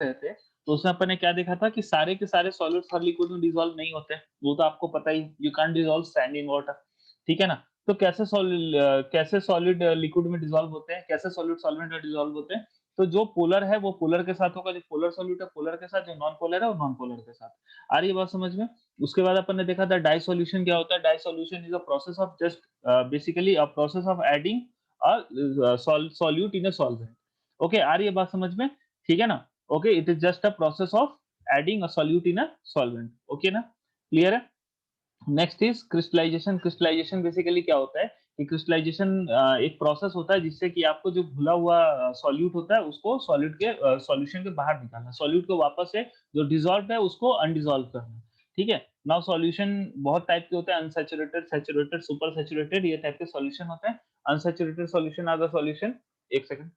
रहे थे, तो उसमें अपन ने क्या देखा था कि सारे के सारे सॉलिड्स हर लिक्विड में डिसॉल्व नहीं होते। वो तो आपको पता ही, you can't dissolve sand in water, ठीक है ना? तो कैसे सॉलिड लिक्विड में डिसॉल्व होते हैं, कैसे सॉलिड सॉल्वेंट में डिसॉल्व होते हैं? तो जो पोलर है वो पोलर के साथ होगा, जो पोलर सॉल्यूट है पोलर के साथ, जो नॉन पोलर है वो नॉन पोलर के साथ। आ रही है बात समझ में? उसके बाद अपन ने देखा था डाई सॉल्यूशन क्या होता है? Dissolution is a process of just basically a process of adding a solute in a solvent. Okay, आ रही है बात समझ में? ठीक है ना? Okay, it is just a process of adding a solute in a solvent. Okay ना? क्लियर है? Next is crystallization. Crystallization basically क्या होता है कि क्रिस्टलाइजेशन एक प्रोसेस होता है जिससे कि आपको जो घुला हुआ सॉल्यूट होता है उसको सॉल्यूट के सॉल्यूशन के बाहर निकालना, सॉल्यूट को वापस से जो डिसॉल्व है उसको अनडिसॉल्व करना। ठीक है? नाउ सॉल्यूशन बहुत टाइप के होते हैं, अनसैचुरेटेड, सैचुरेटेड, सुपर सैचुरेटेड, ये टाइप के सॉल्यूशन होते हैं। Unsaturated solution are the solution, एक सेकंड,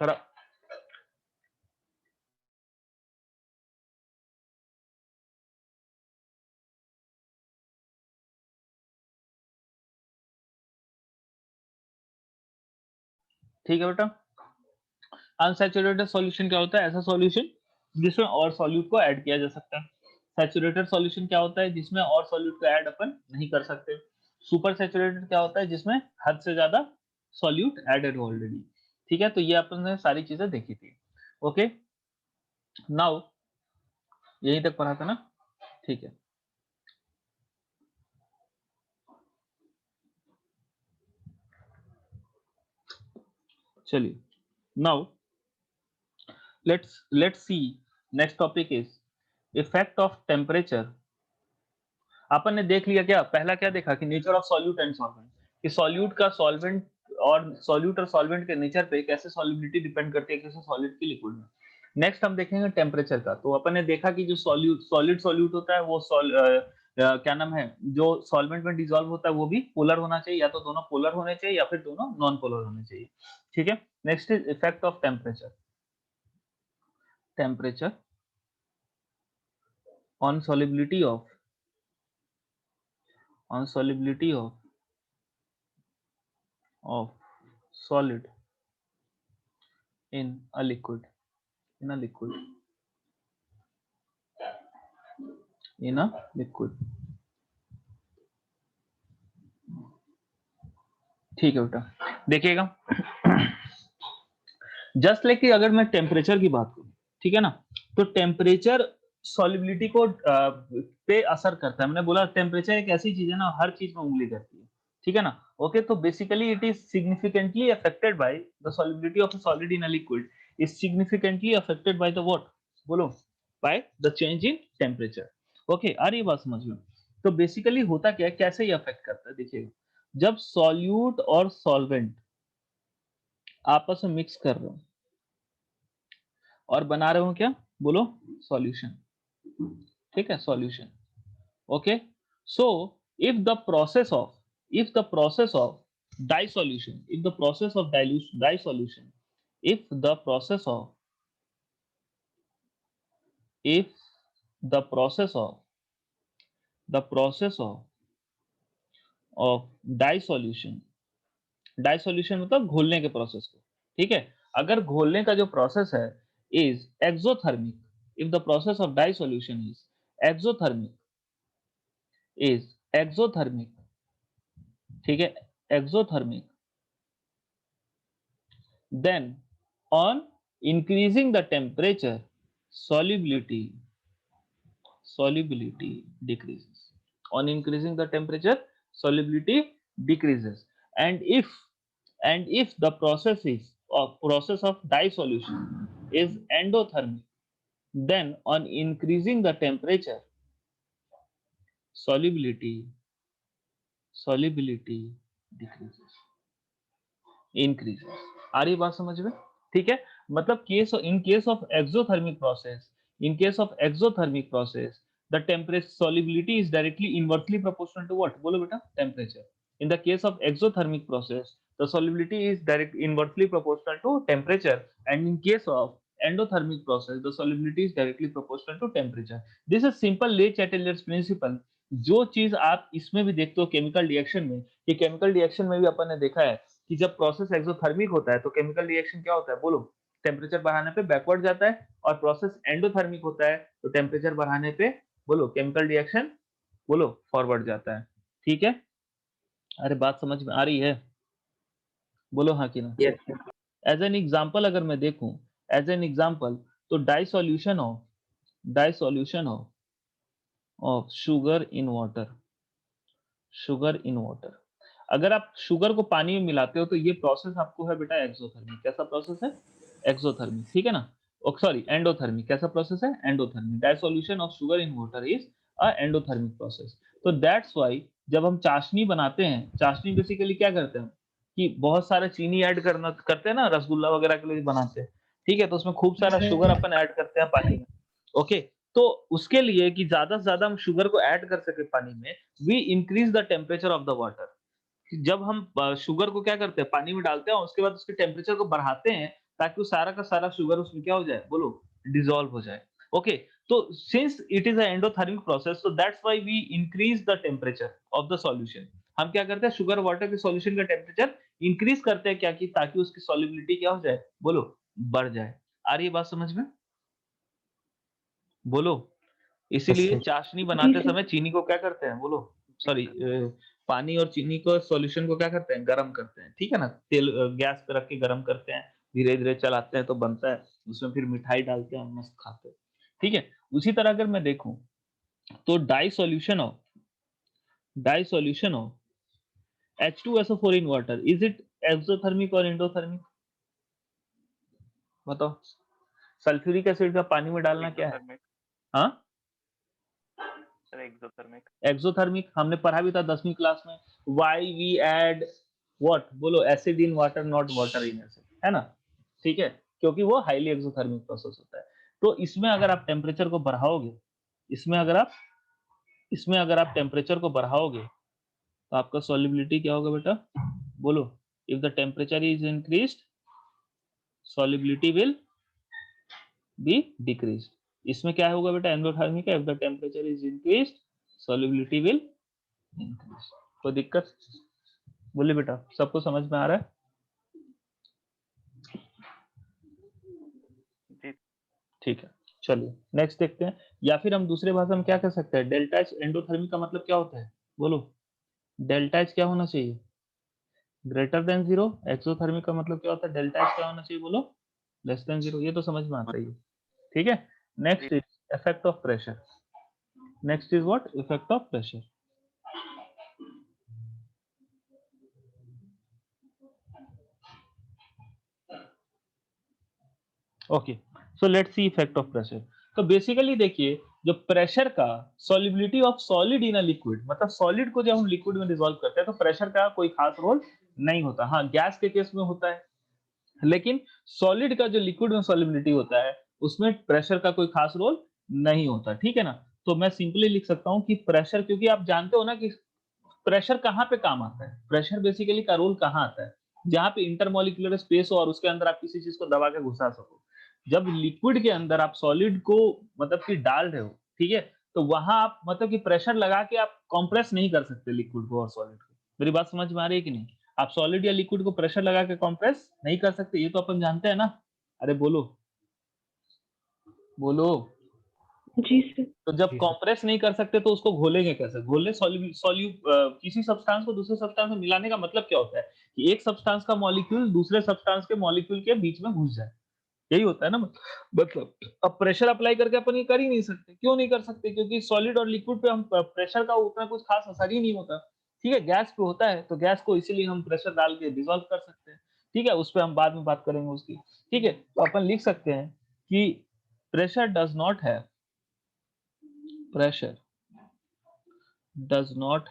थोड़ा ठीक है बेटा। अनसैचुरेटेड सॉल्यूशन क्या होता है? ऐसा सॉल्यूशन जिसमें और सॉल्यूट को ऐड किया जा सकता है। सैचुरेटेड सॉल्यूशन क्या होता है? जिसमें और सॉल्यूट को ऐड अपन नहीं कर सकते। सुपर सैचुरेटेड क्या होता है? जिसमें हद से ज्यादा सॉल्यूट एडेड हो ऑलरेडी। ठीक है, तो ये अपन ने सारी चीजें देखी थी। ओके, नाउ यहीं तक पढ़ा था ना? ठीक है, चलिए। Now let's see, next topic is effect of temperature. अपन ने देख लिया क्या? पहला क्या देखा कि nature of solute and solvent, कि सॉल्यूट का सॉल्वेंट और सॉल्वेंट के नेचर पे कैसे सॉल्युबिलिटी डिपेंड करती है किसी सॉलिड की लिक्विड में। नेक्स्ट हम देखेंगे टेम्परेचर का। तो अपन ने देखा कि जो सॉल्यूट होता है वो क्या नाम है, जो सॉल्वेंट में डिसॉल्व होता है वो भी पोलर होना चाहिए, या तो दोनों पोलर होने चाहिए या फिर दोनों नॉन पोलर होने चाहिए। ठीक है? Next is effect of temperature. Temperature on solubility of solid in a liquid, in a liquid, in a liquid। ठीक है बेटा, देखिएगा। जस्ट लाइक कि अगर मैं टेम्परेचर की बात करूं, ठीक है ना, तो टेम्परेचर सॉलिबिलिटी को पे असर करता है। मैंने बोला टेम्परेचर एक ऐसी चीज है ना, हर चीज में उंगली करती है। ठीक है ना? ओके, तो basically it is significantly affected by the solubility of a solid in a liquid is significantly affected by the what, बोलो, by the change in temperature. Okay, आ रही है बात समझ में? तो बेसिकली होता क्या है, कैसे ये अफेक्ट करता है, देखिएगा। जब सॉल्यूट और सॉल्वेंट आपस में मिक्स कर रहे हो और बना रहे हो क्या, बोलो, सॉल्यूशन। ठीक है, solution. Okay, so if the process of if the process of dissolution, if the process of dissolution, if the process of if the process of dissolution, डाइसोल्यूशन मतलब घोलने के प्रोसेस को। ठीक है? अगर घोलने का जो प्रोसेस है is exothermic, if the process of dissolution exothermic is exothermic ठीक है, exothermic, then on increasing the temperature, solubility solubility decreases. On increasing the temperature, solubility decreases. And if the process of dissolution is endothermic, then on increasing the temperature, solubility decreases, increases। आ रही बात समझ में? ठीक है, मतलब in case of exothermic process, the temperature solubility is directly inversely proportional to what, बोलो बेटा, temperature। In the case of exothermic process, the solubility is inversely proportional to temperature, and in case of endothermic process, the solubility is directly proportional to temperature। This is simple ले चैटेलर्स principal. जो चीज आप इसमें भी देखते हो chemical reaction में, कि केमिकल रिएक्शन में भी अपन ने देखा है कि जब प्रोसेस एक्सोथर्मिक होता है तो केमिकल रिएक्शन क्या होता है बोलो, टेम्परेचर बढ़ाने पे बैकवर्ड जाता है, और प्रोसेस एंडोथर्मिक होता है तो टेम्परेचर बढ़ाने पे बोलो केमिकल रिएक्शन बोलो फॉरवर्ड जाता है। ठीक है? अरे बात समझ में आ रही है? बोलो हाँ कि ना? Yes sir. As an example अगर मैं देखूँ, एज़ एन एग्जांपल तो dissolution of sugar in water, sugar in water. अगर आप शुगर को पानी में मिलाते हो तो ये प्रोसेस आपको है बेटा एक्सोथर्मिक। कैसा प्रोसेस है? एक्सोथर्मिक, ठीक है ना? Sorry endothermic. कैसा प्रोसेस है? Endothermic. Dissolution of sugar in water is a endothermic process. तो दैट्स व्हाई जब हम चाशनी बनाते हैं, चाशनी बेसिकली क्या करते हैं कि बहुत सारा चीनी ऐड करना करते हैं ना, रसगुल्ला वगैरह के लिए बनाते हैं, ठीक है? तो उसमें खूब सारा शुगर अपन ऐड करते हैं पानी में, ओके? तो उसके लिए कि ज़्यादा से ज़्यादा हम शुगर को ऐड कर सकें पानी में, we increase the temperature of the water. जब हम शुगर को क्या करते हैं पानी में डालते हैं और उसके बाद उसके टेम्परेचर को बढ़ाते हैं ताकि वो सारा का सारा शुगर उसमें क्या हो जाए बोलो, डिसॉल्व हो जाए। ओके, तो since it is a endothermic process so that's why we increase the temperature of the solution. हम क्या करते हैं शुगर वाटर के सॉल्यूशन का टेम्परेचर इंक्रीज करते हैं क्या कि ताकि उसकी सॉल्युबिलिटी क्या हो जाए बोलो, बढ़ जाए। आ रही है बात समझ में? बोलो। यस इसीलिए सर। चाशनी जी बनाते सर। समय चीनी को क्या करते हैं बोलो, सॉरी पानी और चीनी को सॉल्यूशन को क्या करते हैं गरम करते हैं, ठीक है ना? तेल गैस पे रख के गरम करते हैं, धीरे-धीरे चलाते हैं तो बनता है, उसमें फिर मिठाई डालते हैं और मस्त खाते हैं, ठीक है? उसी तरह अगर मैं देखूँ तो dissolution of H2SO4 in water is it exothermic और एंडोथर्मिक? बताओ। सल्फ्यूरिक एसिड का पानी में डालना क्या है? एक्सोथर्मिक हाँ? Sir, exothermic. एक्सोथर्मिक हमने पढ़ा भी था 10वीं क्लास में। व्हाई वी ऐड व्हाट बोलो acid in water not water in acid, है ना? ठीक है? क्योंकि वो हाईली एक्सोथर्मिक प्रोसेस होता है। तो इसमें अगर आप टेम्परेचर को बढ़ाओगे, इसमें अगर आप इसमें अगर आप टेम्परेचर को बढ़ाओगे तो आपका सॉल्युबिलिटी क्या होगा बेटा? बोलो। If the temperature is increased solubility will be decreased. इसमें क्या होगा बेटा एंडोथर्मिक है, if the temperature is increased solubility will increase. कोई दिक्कत? बोलिए बेटा, सबको समझ में आ रहा है? जी। ठीक है, चलिए नेक्स्ट देखते हैं। या फिर हम दूसरे भाषा में क्या कह सकते हैं, डेल्टा एच एंडोथर्मिक का मतलब क्या होता है? बोलो। डेल्टा एच क्या होना चाहिए? Greater than 0। एक्सोथर्मिक का मतलब क्या होता है? डेल्टा एच क्या होना चाहिए बोलो? Less than 0। ये तो समझ में आता ही है, ठीक है? जी। Next is effect of pressure. Next is what? Effect of pressure. Okay, so let's see effect of pressure. तो बेसिकली देखिए, जो प्रेशर का solubility of solid in a liquid, मतलब सॉलिड को जब हम लिक्विड में डिसॉल्व करते हैं तो प्रेशर का कोई खास रोल नहीं होता। हाँ, गैस के केस में होता है, लेकिन सॉलिड का जो लिक्विड में सॉल्युबिलिटी होता है उसमें प्रेशर का कोई खास रोल नहीं होता, ठीक है ना? तो मैं सिंपली लिख सकता हूँ कि प्रेशर, क्योंकि आप जानते हो ना कि प्रेशर कहाँ पे काम आता है, प्रेशर बेसिकली का रोल कहाँ आता है? जहाँ पे इंटरमॉलिक्यूलर स्पेस हो और उसके अंदर आप किसी चीज को दबा के घुसा सको। जब लिक्विड के अंदर आप सॉलिड को मतलब कि डाल रहे हो, ठीक है? तो वहां आप मतलब कि प्रेशर लगा के आप कंप्रेस नहीं कर सकते लिक्विड को और सॉलिड को। मेरी बात समझ में आ रही है कि नहीं? आप सॉलिड या लिक्विड को प्रेशर लगा के कंप्रेस नहीं कर सकते, ये तो अपन जानते हैं ना? अरे बोलो, बोलो। जी सर। तो जब जी सर। कंप्रेस नहीं कर सकते तो उसको घोलेंगे कैसे? घोलने सॉल्यू सॉल्यू किसी सब्सटेंस को दूसरे सब्सटेंस में मिलाने का मतलब क्या होता है? कि एक सब्सटेंस का मॉलिक्यूल दूसरे सब्सटेंस के मॉलिक्यूल के बीच में घुस जाए। यही होता है ना मतलब। अब प्रेशर अप्लाई करके अपन ये कर ही नहीं सकते। क्यों नहीं कर सकते? क्योंकि सॉलिड और लिक्विड पे हम प्रेशर का उतना कुछ खास असर ही नहीं होता। ठीक है, गैस पे होता है तो गैस को इसीलिए हम प्रेशर डाल के डिसॉल्व कर सकते हैं। ठीक है, उस पे हम बाद में बात करेंगे उसकी। ठीक है, तो अपन लिख सकते हैं कि pressure does not have pressure does not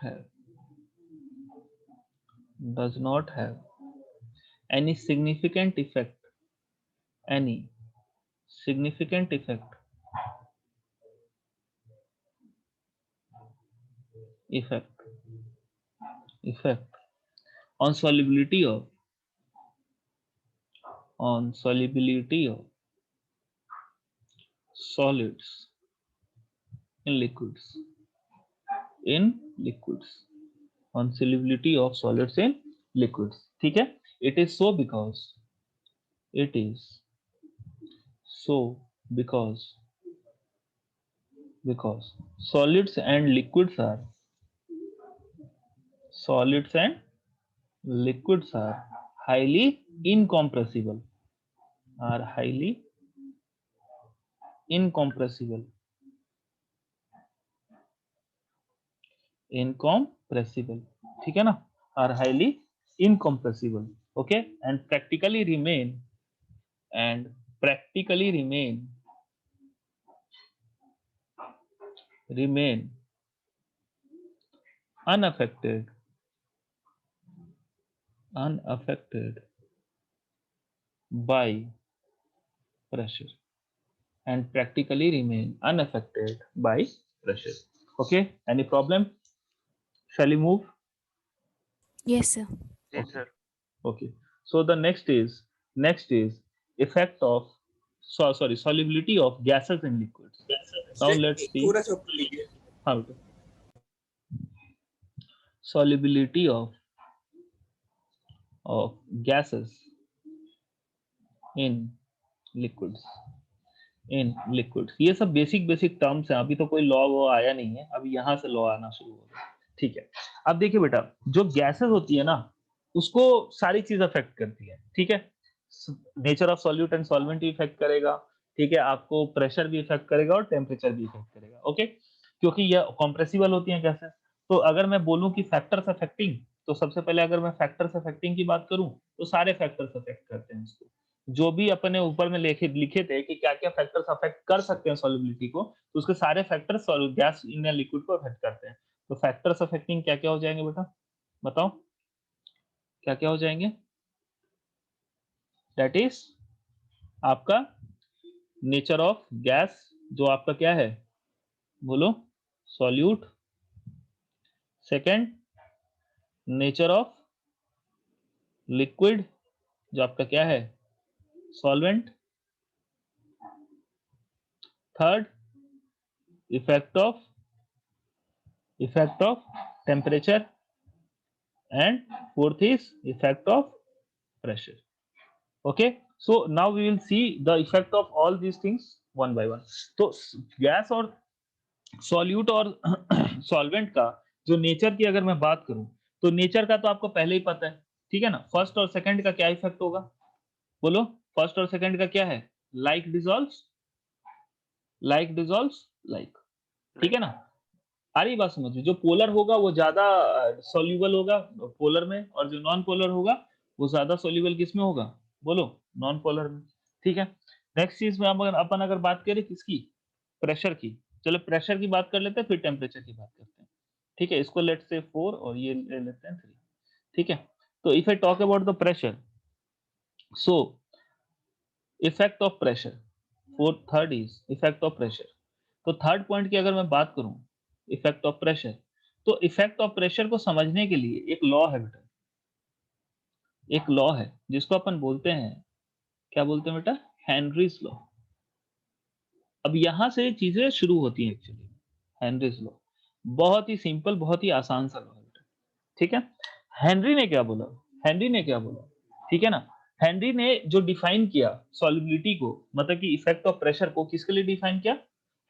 have any significant effect any significant effect effect on solubility of solids in liquids on solubility of solids in liquids। ठीक है, It is so because it is so because solids and liquids are highly incompressible, are highly incompressible ठीक है ना, are highly incompressible, okay, and practically remain unaffected by pressure, and practically remain unaffected by pressure. Okay, any problem? Shall we move? Yes, sir. जी Okay. Sir. Okay, so the next is effect of solubility of gases in liquids. Now let's see how to solubility of gases in liquids. ये सब basic terms हैं, अभी तो कोई law वो आया नहीं है, अभी यहाँ से लॉ आना शुरू होगा. ठीक है, अब देखिए बेटा, जो गैसेस होती है ना, उसको सारी चीज अफेक्ट करती है. ठीक है, nature of solute and solvent भी इफेक्ट करेगा. ठीक है, आपको प्रेशर भी इफेक्ट करेगा और टेम्परेचर भी इफेक्ट करेगा. ओके, क्योंकि ये कॉम्प्रेसिबल होती हैं गैसेस. तो अगर मैं बोलूं कि फैक्टर्स अफेक्टिंग, तो सबसे पहले अगर मैं फैक्टर्स अफेक्टिंग की बात करूं, तो सारे फैक्टर्स अफेक्ट करते हैं इसको. जो भी अपने ऊपर में लिखे थे कि क्या-क्या फैक्टर्स अफेक्ट कर सकते हैं सॉल्युबिलिटी को, तो उसके सारे फैक्टर्स गैस इन या लिक्विड को अफेक्ट करते हैं. तो फैक्टर्स अफेक्टिंग क्या-क्या हो जाएंगे बेटा, बताओ क्या-क्या हो जाएंगे? दैट इज आपका नेचर ऑफ गैस, जो आपका क्या है, बोलो, solute. Second, nature of liquid, जो आपका क्या है, solvent. Third, effect of temperature, and fourth is effect of pressure. Okay, so now we will see the effect of all these things one by one. तो gas और solute और solvent का जो nature की अगर मैं बात करूं, तो नेचर का तो आपको पहले ही पता है. ठीक है ना, फर्स्ट और सेकंड का क्या इफेक्ट होगा, बोलो, फर्स्ट और सेकंड का क्या है, लाइक डिसॉल्व्स लाइक. ठीक है ना, आ रही बात समझ में? जो पोलर होगा वो ज्यादा सॉल्यूबल होगा पोलर में, और जो नॉन पोलर होगा वो ज्यादा सॉल्यूबल किसमें होगा, बोलो, नॉन पोलर में. ठीक है, नेक्स्ट चीज में अपन अगर बात करें किसकी, प्रेशर की. चलो प्रेशर की बात कर लेते हैं, फिर टेम्परेचर की बात करते हैं. ठीक है, इसको लेट्स से 4 और ये ले लेते हैं 3. ठीक है, तो if I talk about the pressure, so effect of pressure, fourth third is effect of pressure. तो थर्ड पॉइंट की अगर मैं बात करूं, इफेक्ट ऑफ प्रेशर, तो इफेक्ट ऑफ प्रेशर को समझने के लिए एक लॉ है बेटा, एक लॉ है जिसको अपन बोलते हैं, क्या बोलते हैं बेटा, हेनरीज लॉ. अब यहां से चीजें शुरू होती हैं एक्चुअली. हेनरीज लॉ बहुत ही सिंपल, बहुत ही आसान सा लॉ है बेटा. ठीक है, हेनरी ने क्या बोला, ठीक है ना, हेनरी ने जो डिफाइन किया सॉल्युबिलिटी को, मतलब कि इफेक्ट ऑफ प्रेशर को किसके लिए डिफाइन किया,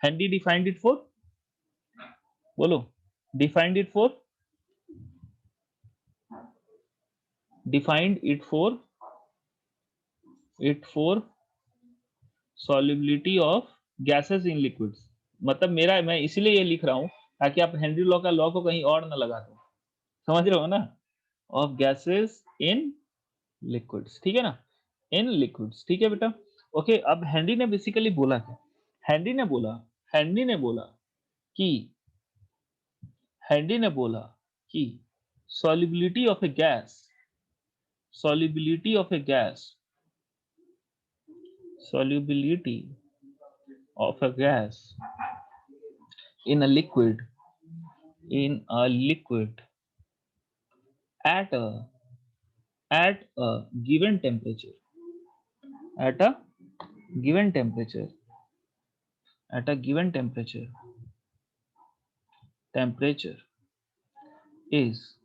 हेनरी डिफाइंड इट फॉर, बोलो, defined it for solubility of gases in liquids. मतलब मैं इसीलिए ये लिख रहा हूं ताकि आप हेनरी लॉ का लॉ को कहीं और ना लगा दो. समझ रहे हो ना, ऑफ गैसेस इन लिक्विड्स. ठीक है ना, इन लिक्विड्स. ठीक है बेटा. ओके, अब हेनरी ने बेसिकली बोला क्या, हेनरी ने बोला कि solubility of a gas in a liquid at a given temperature is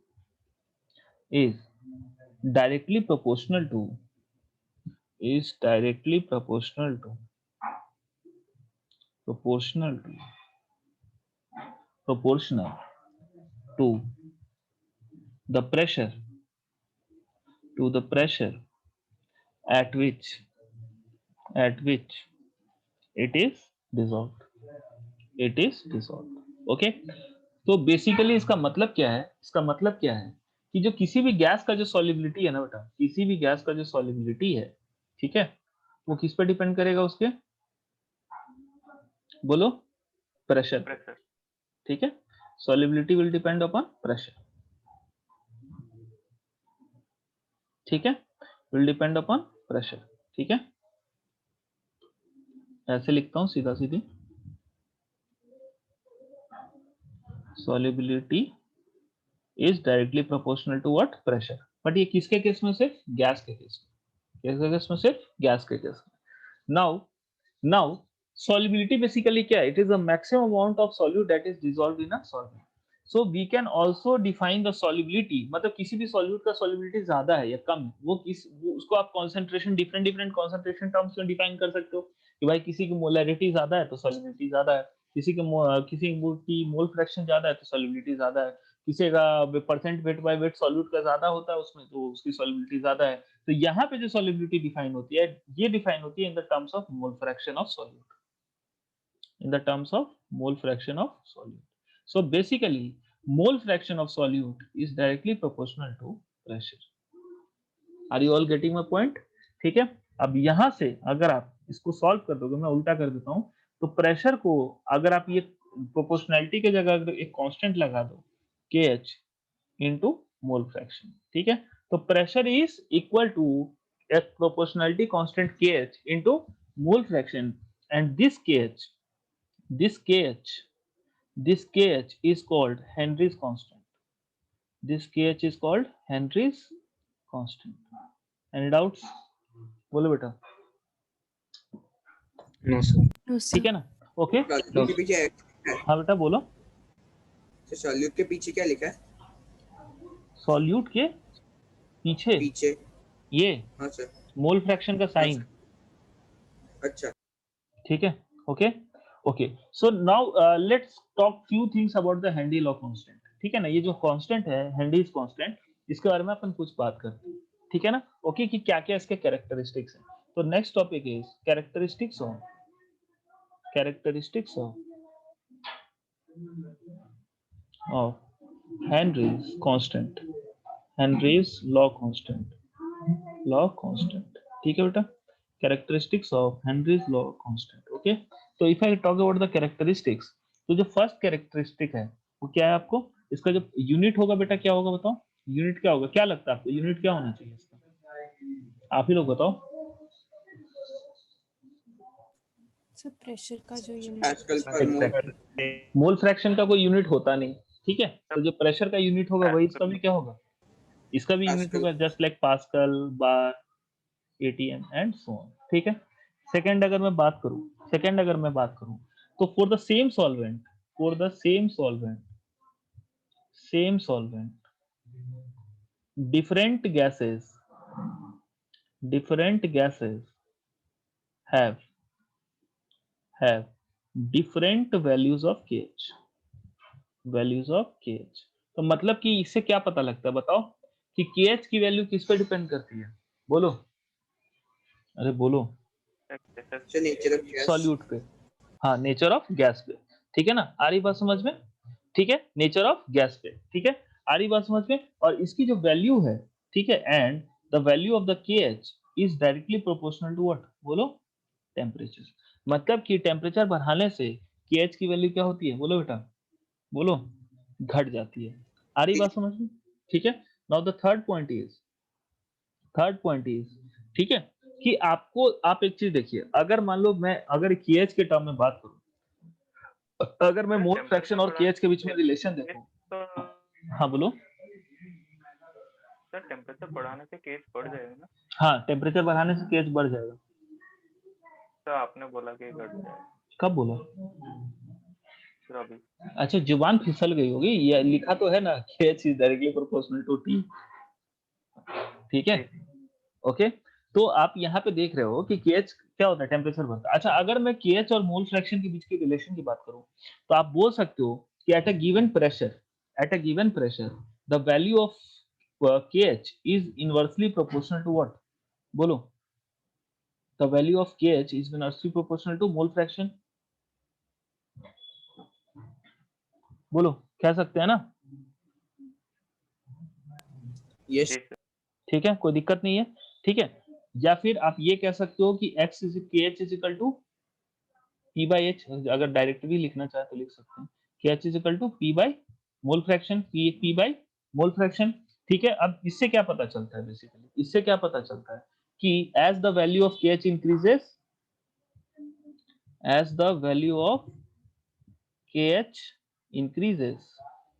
directly proportional to is directly proportional to proportional to the pressure at which it is dissolved okay. तो basically इसका मतलब क्या है, कि जो किसी भी गैस का जो सॉल्युबिलिटी है ना बेटा, किसी भी गैस का जो सॉल्युबिलिटी है, ठीक है, वो किस पे डिपेंड करेगा, उसके बोलो प्रेशर, प्रेशर। ठीक है, solubility will depend upon pressure, ठीक है, विल डिपेंड अपॉन प्रेशर, ठीक है, ऐसे लिखता हूं सीधा सीधी, solubility is directly proportional to what, pressure। But ये किसके केस में, सिर्फ गैस के केस में, किसके केस में, सिर्फ गैस के केस में। नाउ solubility बेसिकली क्या है, it is the maximum amount of solute that is dissolved in a solvent. So we can also define the solubility, मतलब किसी भी सॉल्यूट का सॉल्युबिलिटी ज्यादा है या कम है, वो उसको आप कंसंट्रेशन, डिफरेंट कंसंट्रेशन टर्म्स में डिफाइन कर सकते हो कि भाई किसी की मोलैरिटी ज्यादा है तो सॉल्युबिलिटी ज्यादा है, किसी की मोल फ्रैक्शन ज्यादा है तो सॉल्युबिलिटी ज्यादा है, किसी का percent weight by weight solute का ज्यादा होता है उसमें तो उसकी सॉल्युबिलिटी ज्यादा है। तो यहाँ पे जो सॉल्युबिलिटी डिफाइन होती है, ये डिफाइन होती है in the terms of mole fraction of solute, in the terms of mole fraction of solute. So basically mole fraction of solute is directly proportional to pressure. Are you all getting my point? ठीक है, अब यहां से अगर आप इसको solve कर दोगे, मैं उल्टा कर देता हूं, तो प्रेशर को अगर आप ये प्रोपोर्शनैलिटी के जगह अगर एक कांस्टेंट लगा दो KH into मोल फ्रैक्शन, ठीक है, तो प्रेशर इज इक्वल टू एक proportionality constant KH into mole fraction, and this KH is called Henry's constant. This KH is called Henry's constant. Any doubts? बोलो बेटा। No sir. No, sir. ठीक है ना, okay. Solute के पीछे हाँ बेटा बोलो। तो सॉल्यूट के पीछे क्या लिखा है? सॉल्यूट के पीछे ये हाँ सर। मोल फ्रैक्शन का साइन, अच्छा ठीक है, okay okay. So now let's talk few things about the Henry law constant, ठीक है ना, ये जो कांस्टेंट है हेनरीज कांस्टेंट, इसके बारे में अपन कुछ बात करते हैं, ठीक है ना, ओके, कि क्या क्या इसके कैरेक्टरिस्टिक्स हैं। तो next topic is characteristics of Henry's constant, Henry's law constant, ठीक है बेटा, characteristics of Henry's law constant, okay। तो if I talk about the characteristics, तो जो फर्स्ट कैरेक्टरिस्टिक है वो क्या है, आपको इसका जो यूनिट होगा बेटा क्या होगा, बताओ यूनिट क्या होगा, क्या लगता है आपको यूनिट क्या होना चाहिए इसका, आप ही लोग बताओ। सर प्रेशर का जो पास्कल पर मोल। मोल फ्रैक्शन का कोई यूनिट होता नहीं, ठीक है, तो जो प्रेशर का यूनिट होगा वही इसका भी क्या होगा, इसका भी यूनिट होगा, just like pascal, bar, ATM and so on, ठीक है। सेकंड अगर मैं बात करूं तो for the same solvent different gases have different values of KH, तो मतलब कि इससे क्या पता लगता है, बताओ कि KH की वैल्यू किस पे डिपेंड करती है, बोलो, अरे बोलो, नेचर ऑफ गैस। सॉल्यूट पे, हाँ नेचर ऑफ गैस पे, ठीक है ना, आ रही बात समझ में, ठीक है, नेचर ऑफ गैस पे, ठीक है, आ रही बात समझ में, और इसकी जो वैल्यू है, ठीक है, and the value of the KH is directly proportional to what, बोलो टेम्परेचर, मतलब कि टेम्परेचर बढ़ाने से KH की वैल्यू क्या होती है, बोलो बेटा, बोलो घट जाती है, आ रही बात समझ में, ठीक है। Now the third point is, ठीक है, कि आपको आप एक चीज देखिए, अगर मान लो मैं अगर KH के टर्म में बात करूं, अगर मैं मोल फ्रैक्शन और KH के बीच में रिलेशन देखूं, हाँ बोलो सर, टेम्परेचर बढ़ाने से केस बढ़ जाएगा ना? हाँ, टेम्परेचर बढ़ाने से KH बढ़ जाएगा। सर आपने बोला कि घट जाएगा, कब बोला? सर अभी। अच्छा, जुबान फिसल गई होगी, ये लिखा तो है ना KH is directly proportional to T, ठीक है, ओके। तो आप यहाँ पे देख रहे हो कि KH क्या होता है, टेम्परेचर बढ़ता है। अच्छा, अगर मैं KH और मोल फ्रैक्शन के बीच की रिलेशन की बात करूं, तो आप बोल सकते हो कि at a given pressure the value of KH is inversely proportional to what? बोलो, the value of KH is inversely proportional to mole fraction. बोलो, कह सकते हैं ना? यस जी सर। ठीक है, कोई दिक्कत नहीं है, ठीक है। या फिर आप ये कह सकते हो कि x is KH is equal to P by H, अगर डायरेक्ट भी लिखना चाहे तो लिख सकते हैं KH is equal to P by mole fraction, P by mole fraction. ठीक है, अब इससे क्या पता चलता है, बेसिकली इससे क्या पता चलता है कि as the value of KH increases, as the value of KH increases,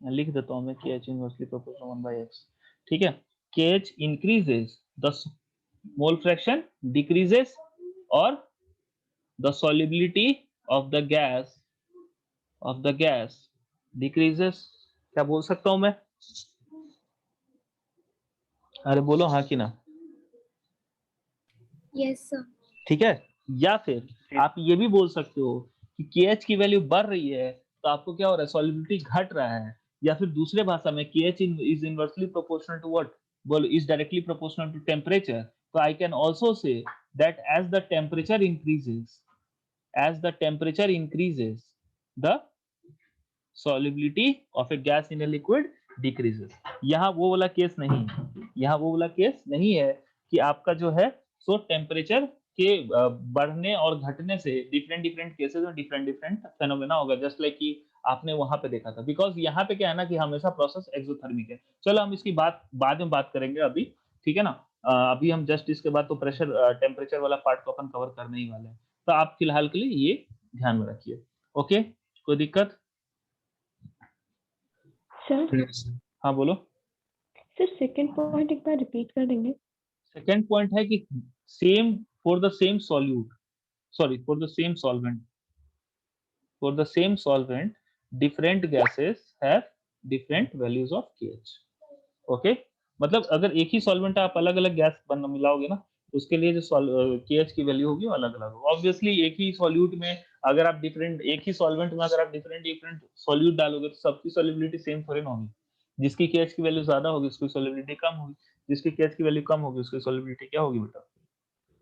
लिख देता हूं मैं KH inversely proportional 1 by x। ठीक है, KH increases the mole fraction decreases और the solubility of the gas decreases। क्या बोल सकता हूं मैं? अरे बोलो हाँ कि ना। Yes sir. ठीक है, या फिर आप ये भी बोल सकते हो कि KH की वैल्यू बढ़ रही है तो आपको क्या हो रहा है, सॉल्युबिलिटी घट रहा है। या फिर दूसरे भाषा में KH is inversely proportional to what? बोलो, is directly proportional to temperature. तो I can also say that as the temperature increases, as the temperature increases the solubility of a gas in a liquid decreases। यहाँ वो वाला case नहीं है, यहाँ वो वाला केस नहीं है कि आपका जो है सो टेम्परेचर के बढ़ने और घटने से डिफरेंट डिफरेंट केसेस में डिफरेंट डिफरेंट फेनोमेना होगा, जस्ट लाइक कि आपने वहां पे देखा था। बिकॉज यहाँ पे क्या है ना कि हमेशा प्रोसेस एक्सोथर्मिक है। चलो हम इसकी बात बाद में बात करेंगे अभी, ठीक है ना। अभी हम जस्ट इसके बाद तो प्रेशर टेम्परेचर वाला पार्ट को अपन कवर करने ही वाले हैं। तो आप फिलहाल के लिए ये ध्यान में रखिए, ओके। कोई दिक्कत? सर हाँ बोलो। सर सेकंड पॉइंट एक बार रिपीट कर देंगे? सेकेंड पॉइंट है कि same for the same solute, sorry for the same solvent, for the same solvent different gases have different values of KH। Okay, मतलब अगर एक ही सॉल्वेंट आप अलग अलग गैस बन मिलाओगे ना, तो उसके लिए जो KH की वैल्यू होगी वो अलग अलग होगी। ऑब्वियसली एक ही सॉल्यूट में अगर आप डिफरेंट, एक ही सॉल्वेंट में अगर आप डिफरेंट डिफरेंट सॉल्यूट डालोगे तो सबकी सॉल्युबिलिटी सेम थोड़ी ना होगी। जिसकी KH की वैल्यू ज्यादा होगी उसकी सॉल्युबिलिटी कम होगी, जिसकी KH की वैल्यू कम होगी उसकी सॉल्युबिलिटी क्या होगी बेटा?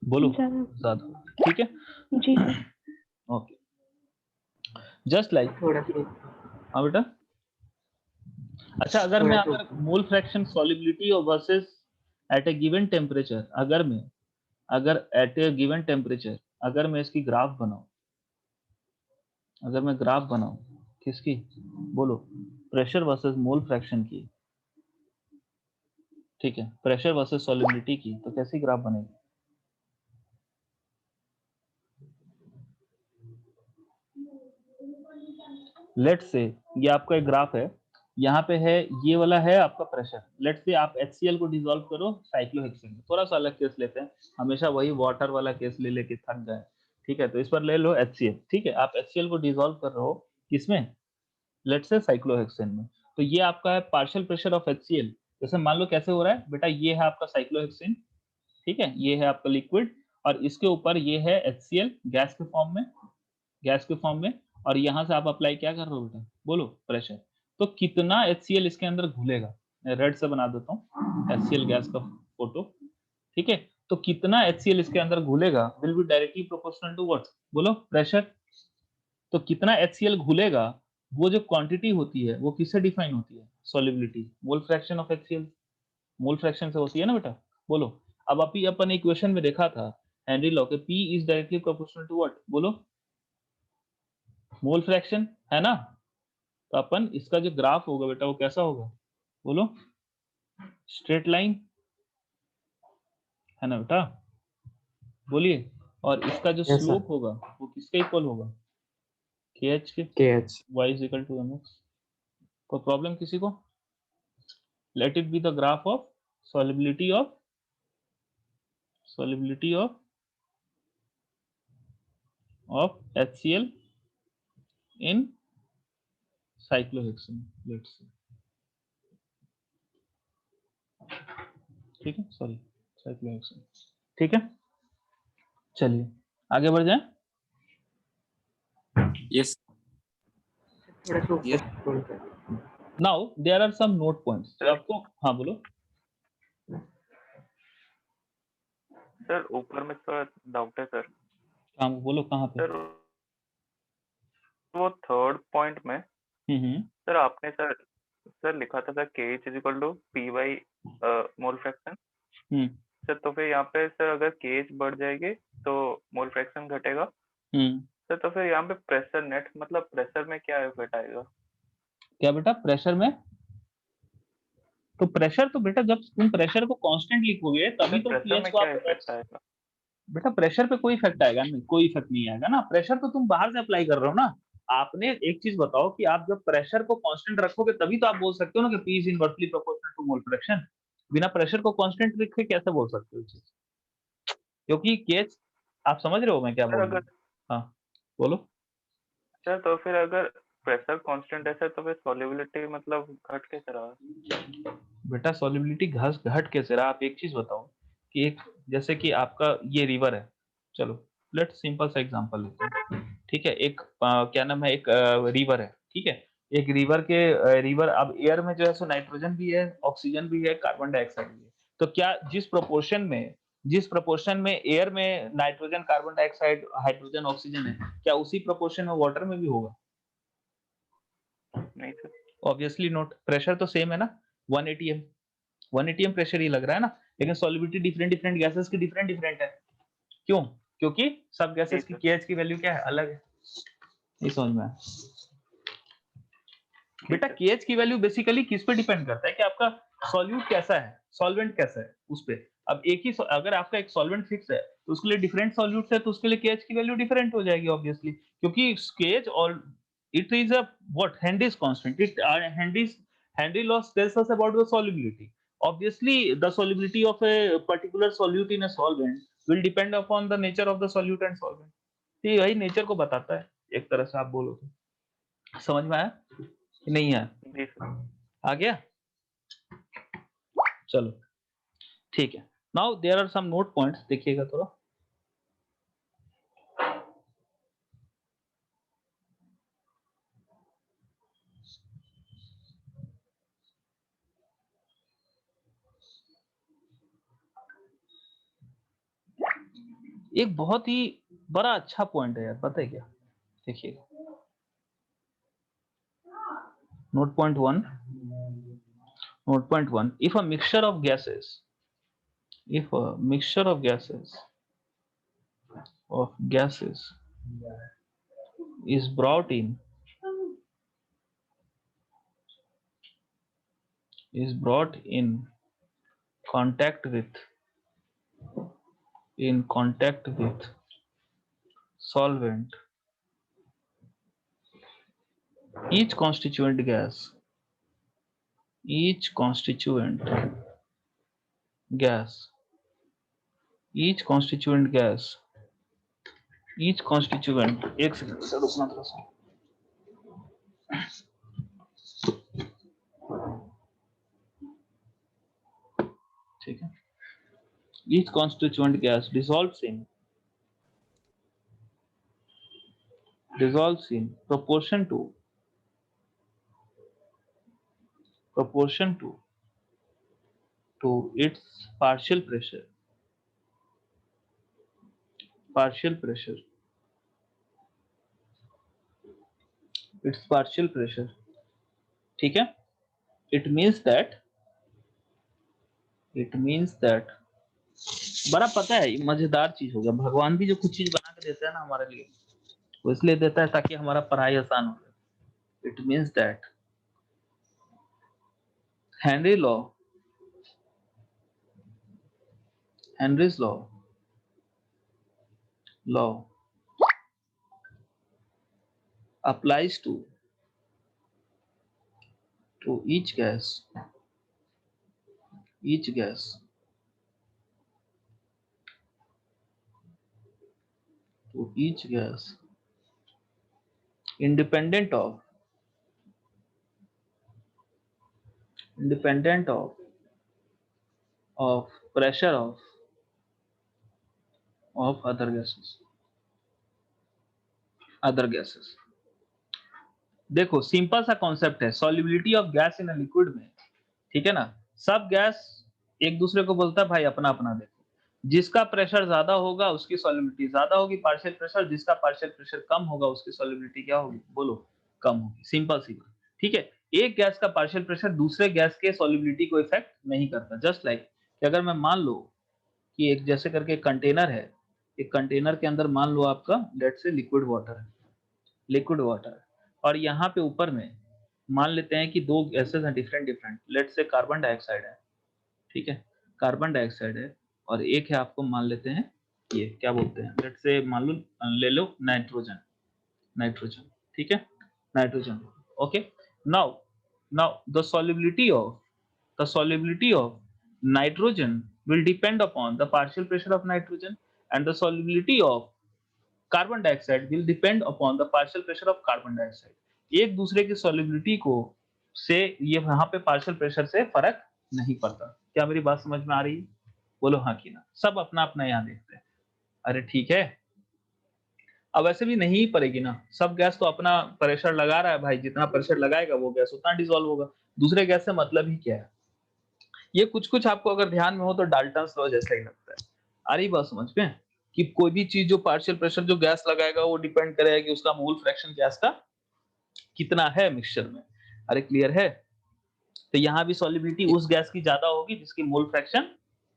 बोलो, ज़्यादा। ज्यादा। ठीक है, जी सर। ओके, जस्ट लाइक, हाँ बेटा। अच्छा, अगर मैं अगर मोल फ्रैक्शन सॉल्युबिलिटी और वर्सेस एट ए गिवन टेम्परेचर, अगर एट ए गिवन टेम्परेचर अगर मैं इसकी ग्राफ बनाऊं, अगर मैं ग्राफ बनाऊं किसकी? बोलो, प्रेशर वर्सेस मोल फ्रैक्शन की। ठीक है, प्रेशर वर्सेस सॉल्युबिलिटी की, तो कैसी ग्राफ बनेगी? लेट्स से ये आपका एक ग्राफ है, यहाँ पे है, ये वाला है आपका प्रेशर। लेट्स से आप HCl को डिसॉल्व करो साइक्लोहेक्सेन में। थोड़ा सा अलग केस लेते हैं, हमेशा वही वाटर वाला केस ले लेके थक गए। ठीक है, तो इस पर ले लो HCl। ठीक है, आप HCl को डिसॉल्व कर रहे हो किसमें? लेट्स से साइक्लोहेक्सेन में। तो ये आपका है पार्शियल प्रेशर ऑफ HCl। जैसे मान लो कैसे हो रहा है बेटा, ये है आपका साइक्लोहेक्सेन, ठीक है, ये है आपका लिक्विड, और इसके ऊपर ये है HCl गैस के फॉर्म में, गैस के फॉर्म में। और यहाँ से आप अप्लाई क्या कर रहे हो बेटा? बोलो, प्रेशर। तो कितना HCl इसके अंदर घुलेगा? मैं रेड से बना देता हूँ HCl गैस का फोटो, ठीक है। तो कितना HCl इसके अंदर घुलेगा will be directly proportional to what? बोलो, प्रेशर। तो कितना HCl घुलेगा, वो जो क्वांटिटी होती है वो किससे डिफाइन होती है? Solubility, mole fraction of HCl, mole fraction से होती है ना बेटा। बोलो, अब अभी अपन इक्वेशन में देखा था हेनरी लॉ के P is directly proportional to what? बोलो, मोल फ्रैक्शन, है ना। तो अपन इसका जो ग्राफ होगा बेटा वो कैसा होगा? बोलो, स्ट्रेट लाइन, है ना बेटा। बोलिए, और इसका जो स्लोप होगा वो किसके इक्वल होगा? KH के, KH y is equal to mx। कोई प्रॉब्लम किसी को? Let it be the graph of solubility of HCl in cyclohexane, let's say। ठीक है, सॉरी साइक्लोहेक्सेन। ठीक है, चलिए आगे बढ़ जाएं। Yes yes now there are some note points तो आपको, हाँ बोलो। सर ऊपर में थोड़ा डाउट है सर। हाँ बोलो कहाँ पे। सर वो थर्ड पॉइंट में सर आपने सर लिखा था sir KH is equal to P by mole fraction. Sir तो फिर यहाँ पे सर अगर KH बढ़ जाएगी तो मोल फ्रैक्शन घटेगा। सर तो फिर यहाँ पे प्रेशर नेट मतलब प्रेशर में क्या इफेक्ट आएगा? क्या बेटा प्रेशर में? तो प्रेशर तो बेटा जब तुम प्रेशर को कांस्टेंट लिखोगे तभी तो प्रेशर pH में को क्या आप इफेक्ट आएगा? बेटा प्रेशर पे कोई इफेक्ट आएगा नहीं, कोई इफेक्ट नहीं आएगा ना। प्रेशर तो तुम बाहर से अप्लाई कर रहे हो ना। आपने एक चीज बताओ कि आप जब प्रेशर को कांस्टेंट रखोगे तभी तो आप बोल सकते हो ना कि P is inversely proportional to mole fraction. बिना प्रेशर को कांस्टेंट रखे कैसे बोल सकते हो चीज? क्योंकि केस आप समझ रहे हो मैं क्या सर बोल रहा हूँ? हाँ बोलो। सर तो फिर अगर प्रेशर कांस्टेंट है सर तो फिर सॉल्युबिलिटी मतलब घट कैसे रहा? बेटा सॉल्युबिलिटी घट कैसे रहा? आप एक चीज बताओ कि एक जैसे कि आपका ये रिवर है, चलो लेट्स सिंपल सा एग्जांपल लेते हैं। ठीक है, एक क्या नाम है, एक रिवर है। ठीक है, एक रिवर अब एयर में जो है सो नाइट्रोजन भी है, ऑक्सीजन भी है, कार्बन डाइऑक्साइड भी है। तो क्या जिस प्रोपोर्शन में एयर में nitrogen, carbon dioxide, hydrogen, oxygen है, क्या उसी प्रोपोर्शन में वाटर में भी होगा? नहीं सर। Obviously not. प्रेशर तो सेम है ना, 1 atm 1 atm प्रेशर ही लग रहा है ना, लेकिन सॉल्युबिलिटी डिफरेंट गैसेस की डिफरेंट है। क्यों? क्योंकि सब गैसेस की KH की वैल्यू क्या है, अलग है। नहीं समझ में आया? बेटा KH की वैल्यू बेसिकली किस पे डिपेंड करता है कि आपका सॉल्यूट कैसा है, सॉल्वेंट कैसा है उस पे। अब एक ही अगर आपका एक सॉल्वेंट फिक्स है तो उसके लिए डिफरेंट सॉल्यूट्स है तो उसके लिए KH की वैल्यू डिफरेंट हो जाएगी ऑब्वियसली, क्योंकि KH और it is a what Henry's constant. Henry law tells us about the solubility. Obviously the solubility of a particular solute in a solvent will depend upon the nature of the solute and solvent. तो ये वही nature को बताता है एक तरह से आप बोलो तो। समझ में आया? नहीं आया? जी सर। आ गया? चलो ठीक है। Now there are some note points, देखिएगा थोड़ा। एक बहुत ही बड़ा अच्छा पॉइंट है यार, पता है क्या? देखिएगा note point 1। Note point 1. If a mixture of gases is brought in contact with solvent, each constituent gas एक सेकंड सर रुकना थोड़ा सा। ठीक है, each constituent gas dissolves in proportion to its partial pressure ठीक है। it means that बड़ा पता है मजेदार चीज हो गया, भगवान भी जो कुछ चीज बना के देता है ना हमारे लिए, वो इसलिए देता है ताकि हमारा पढ़ाई आसान हो जाए। It means that Henry's law applies to each gas independent of of pressure of other gases. देखो सिंपल सा कॉन्सेप्ट है, solubility of gas in a liquid में, ठीक है ना, सब गैस एक दूसरे को बोलता है भाई अपना अपना देखो, जिसका प्रेशर ज्यादा होगा उसकी सॉल्युबिलिटी ज्यादा होगी, पार्शियल प्रेशर, जिसका पार्शियल प्रेशर कम होगा उसकी सॉल्युबिलिटी क्या होगी, बोलो, कम होगी। सिंपल सी बात, ठीक है। एक गैस का पार्शियल प्रेशर दूसरे गैस के सॉल्युबिलिटी को इफेक्ट नहीं करता। जस्ट लाइक कि अगर मैं मान लो कि एक जैसे करके एक कंटेनर है, एक कंटेनर के अंदर मान लो आपका लेट्स से लिक्विड वाटर है, लिक्विड वाटर, और यहाँ पे ऊपर में मान लेते हैं कि दो गैसेस हैं different different, let's say carbon dioxide है, ठीक है, कार्बन डाइऑक्साइड है, और एक है आपको मान लेते हैं ये क्या बोलते हैं, लेट्स से मान लो ले लो नाइट्रोजन, नाइट्रोजन, ठीक है, nitrogen, okay. Now now the solubility of nitrogen will depend upon the partial pressure of nitrogen, and the solubility of carbon dioxide will depend upon the partial pressure of carbon dioxide. एक दूसरे की solubility को से ये यहाँ पे partial pressure से फर्क नहीं पड़ता। क्या मेरी बात समझ में आ रही है? बोलो हाँ कि ना। सब अपना अपना यहाँ देखते हैं। अरे ठीक है, अब वैसे भी नहीं पड़ेगी ना, सब गैस तो अपना प्रेशर लगा रहा है भाई, जितना प्रेशर लगाएगा वो गैस उतना डिसॉल्व होगा, दूसरे गैस से मतलब ही क्या है। ये कुछ कुछ आपको अगर ध्यान में हो तो डाल्टन्स लॉ जैसा ही लगता है। आ रही बात समझ में कि कोई भी चीज जो पार्शियल प्रेशर जो गैस लगाएगा वो डिपेंड करेगा कि उसका मोल फ्रैक्शन गैस का कितना है मिक्सचर में। अरे क्लियर है? तो यहाँ भी सॉल्युबिलिटी उस गैस की ज्यादा होगी जिसकी मोल फ्रैक्शन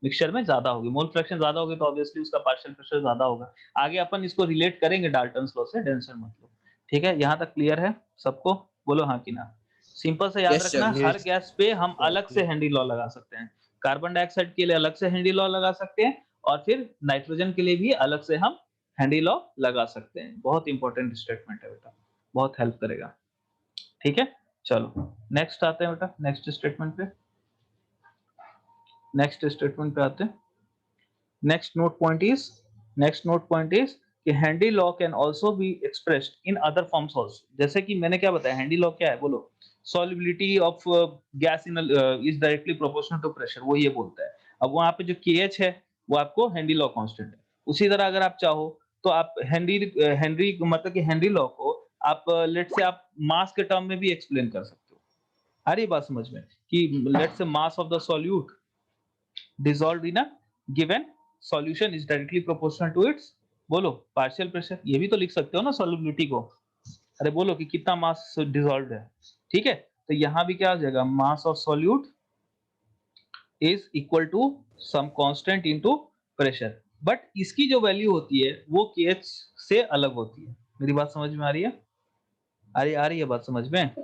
मिक्सचर में ज्यादा होगी, मोल फ्रैक्शन ज्यादा होगी तो ऑब्वियसली उसका पार्शियल प्रेशर ज्यादा होगा। आगे अपन इसको रिलेट करेंगे डाल्टन्स लॉ से, टेंशन मत लो, ठीक है। यहाँ तक क्लियर है सबको? बोलो हाँ कि ना। सिंपल से याद रखना, हर गैस पे हम अलग से हेनरी लॉ लगा सकते हैं। कार्बन डाइऑक्साइड के लिए अलग से हेनरी लॉ लगा सकते हैं, और फिर नाइट्रोजन के लिए भी अलग से हम हेनरी लॉ लगा सकते हैं। बहुत इंपॉर्टेंट स्टेटमेंट है बेटा, बहुत हेल्प करेगा, ठीक है। चलो नेक्स्ट आते हैं बेटा, नेक्स्ट स्टेटमेंट पे, नेक्स्ट स्टेटमेंट पे आते हैं। नेक्स्ट नोट पॉइंट इज कि Henry law can also be expressed in other forms also. जैसे कि मैंने क्या बताया, हेनरी लॉ क्या है, बोलो, solubility of gas in is directly proportional to pressure, वो ये बोलता है। अब वहां पे जो KH है वो आपको हेनरी लॉ कांस्टेंट है। उसी तरह अगर आप चाहो तो आप हेनरी मतलब कि हेनरी लॉ को आप लेट्स से आप मास के टर्म में भी एक्सप्लेन कर सकते हो। आ रही बात समझ में कि let's say mass of the solute dissolved in a given solution is directly proportional to its, बोलो, पार्शियल प्रेशर। ये भी तो लिख सकते हो ना सॉल्युबिलिटी को। अरे बोलो कि कितना मास डिसॉल्व्ड है, ठीक है। तो यहाँ भी क्या आ जाएगा, mass of solute is equal to some constant into pressure, but इसकी जो वैल्यू होती है वो KH से अलग होती है। मेरी बात समझ में आ रही है? आ रही है बात समझ में?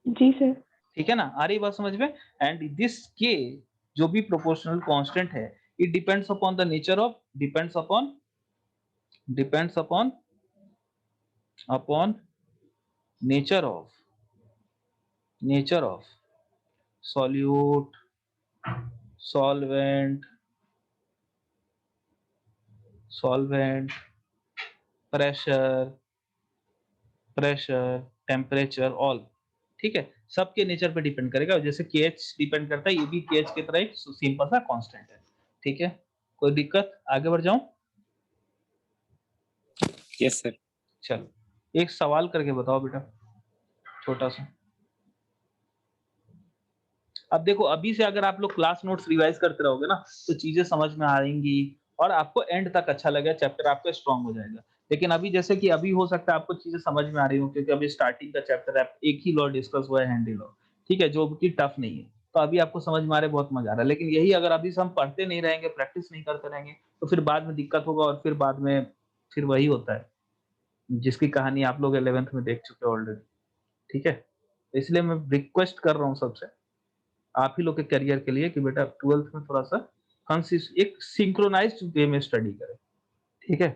जी सर। ठीक है ना, आ रही बात समझ में। एंड दिस K जो भी प्रोपोर्शनल कांस्टेंट है, it depends upon the nature of, depends upon nature of solute, solvent, pressure, temperature, all, ठीक है। सबके नेचर पे डिपेंड करेगा। जैसे KH डिपेंड करता है, ये भी KH की तरह एक सिंपल सा कांस्टेंट है, ठीक है। कोई दिक्कत? आगे बढ़ जाऊं? Yes sir. चलो एक सवाल करके बताओ बेटा, छोटा सा। अब देखो, अभी से अगर आप लोग क्लास नोट्स रिवाइज करते रहोगे ना तो चीजें समझ में आएंगी और आपको एंड तक अच्छा लगेगा, चैप्टर आपका स्ट्रांग हो जाएगा। लेकिन अभी जैसे कि अभी हो सकता है आपको चीजें समझ में आ रही हो क्योंकि अभी स्टार्टिंग का चैप्टर है, एक ही लॉ डिस्कस हुआ है, हेनरी लॉ, ठीक है, जो कि टफ नहीं है, तो अभी आपको समझ में आ रहा है, बहुत मजा आ रहा है। लेकिन यही अगर अभी से हम पढ़ते नहीं रहेंगे, प्रैक्टिस नहीं करते रहेंगे, तो फिर बाद में दिक्कत होगा, और फिर बाद में फिर वही होता है जिसकी कहानी आप लोग 11th में देख चुके हो ऑलरेडी, ठीक है। इसलिए मैं रिक्वेस्ट कर रहा हूँ सबसे, आप ही लोग के करियर के लिए, कि बेटा 12th में थोड़ा सा एक सिंक्रोनाइज्ड वे में स्टडी करें, ठीक है।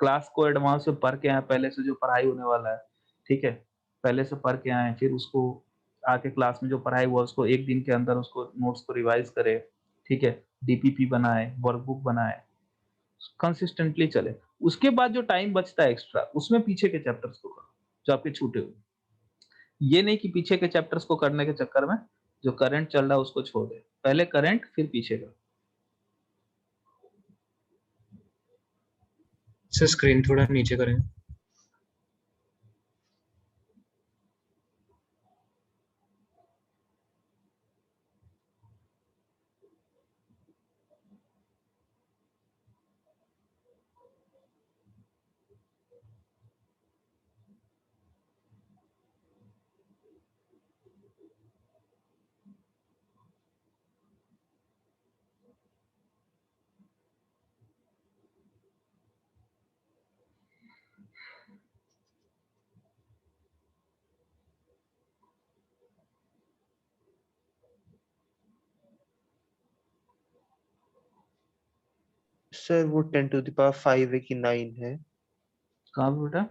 क्लास को एडवांस में पढ़ के आए, पहले से जो पढ़ाई होने वाला है, ठीक है, पहले से पढ़ के आए, फिर उसको आके क्लास में जो पढ़ाई हुआ उसको एक दिन के अंदर उसको नोट्स को रिवाइज करे, ठीक है, DPP बनाए, वर्कबुक बनाए, कंसिस्टेंटली चले। उसके बाद जो टाइम बचता है एक्स्ट्रा, उसमें पीछे के चैप्टर्स को करो जो आपके छूटे हुए। ये नहीं कि पीछे के चैप्टर्स को करने के चक्कर में जो करंट चल रहा है उसको छोड़ दे, पहले करंट फिर पीछे का। सर स्क्रीन थोड़ा नीचे करें। सर वो 10⁵ है कि 9 है? कहाँ पे बेटा?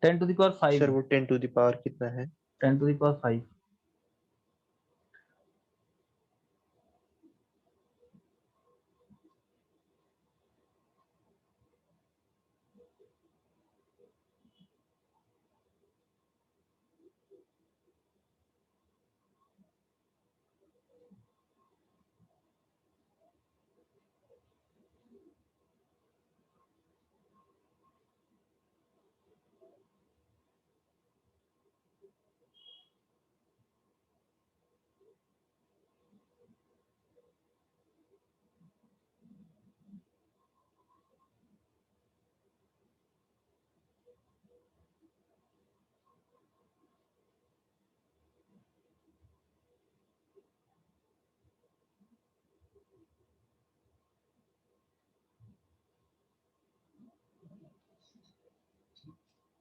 10⁵ सर वो 10⁵ कितना है? 10⁵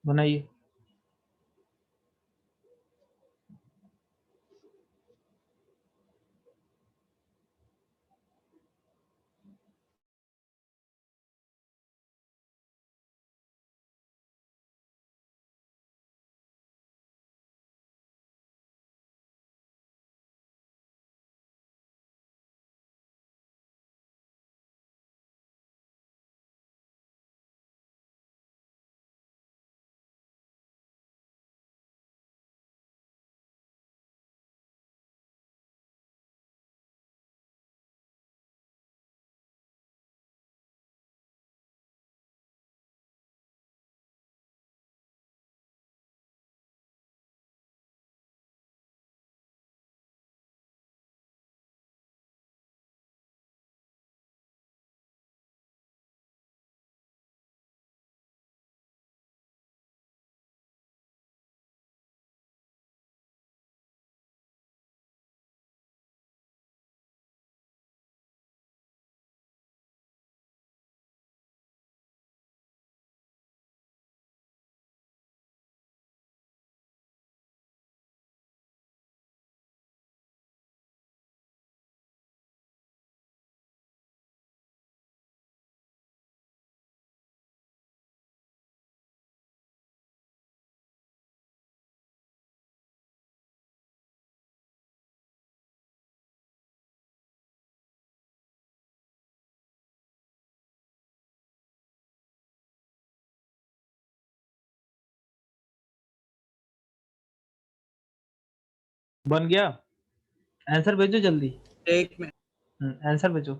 बनाइए। बन गया? आंसर भेजो जल्दी। एक मिनट। आंसर भेजो।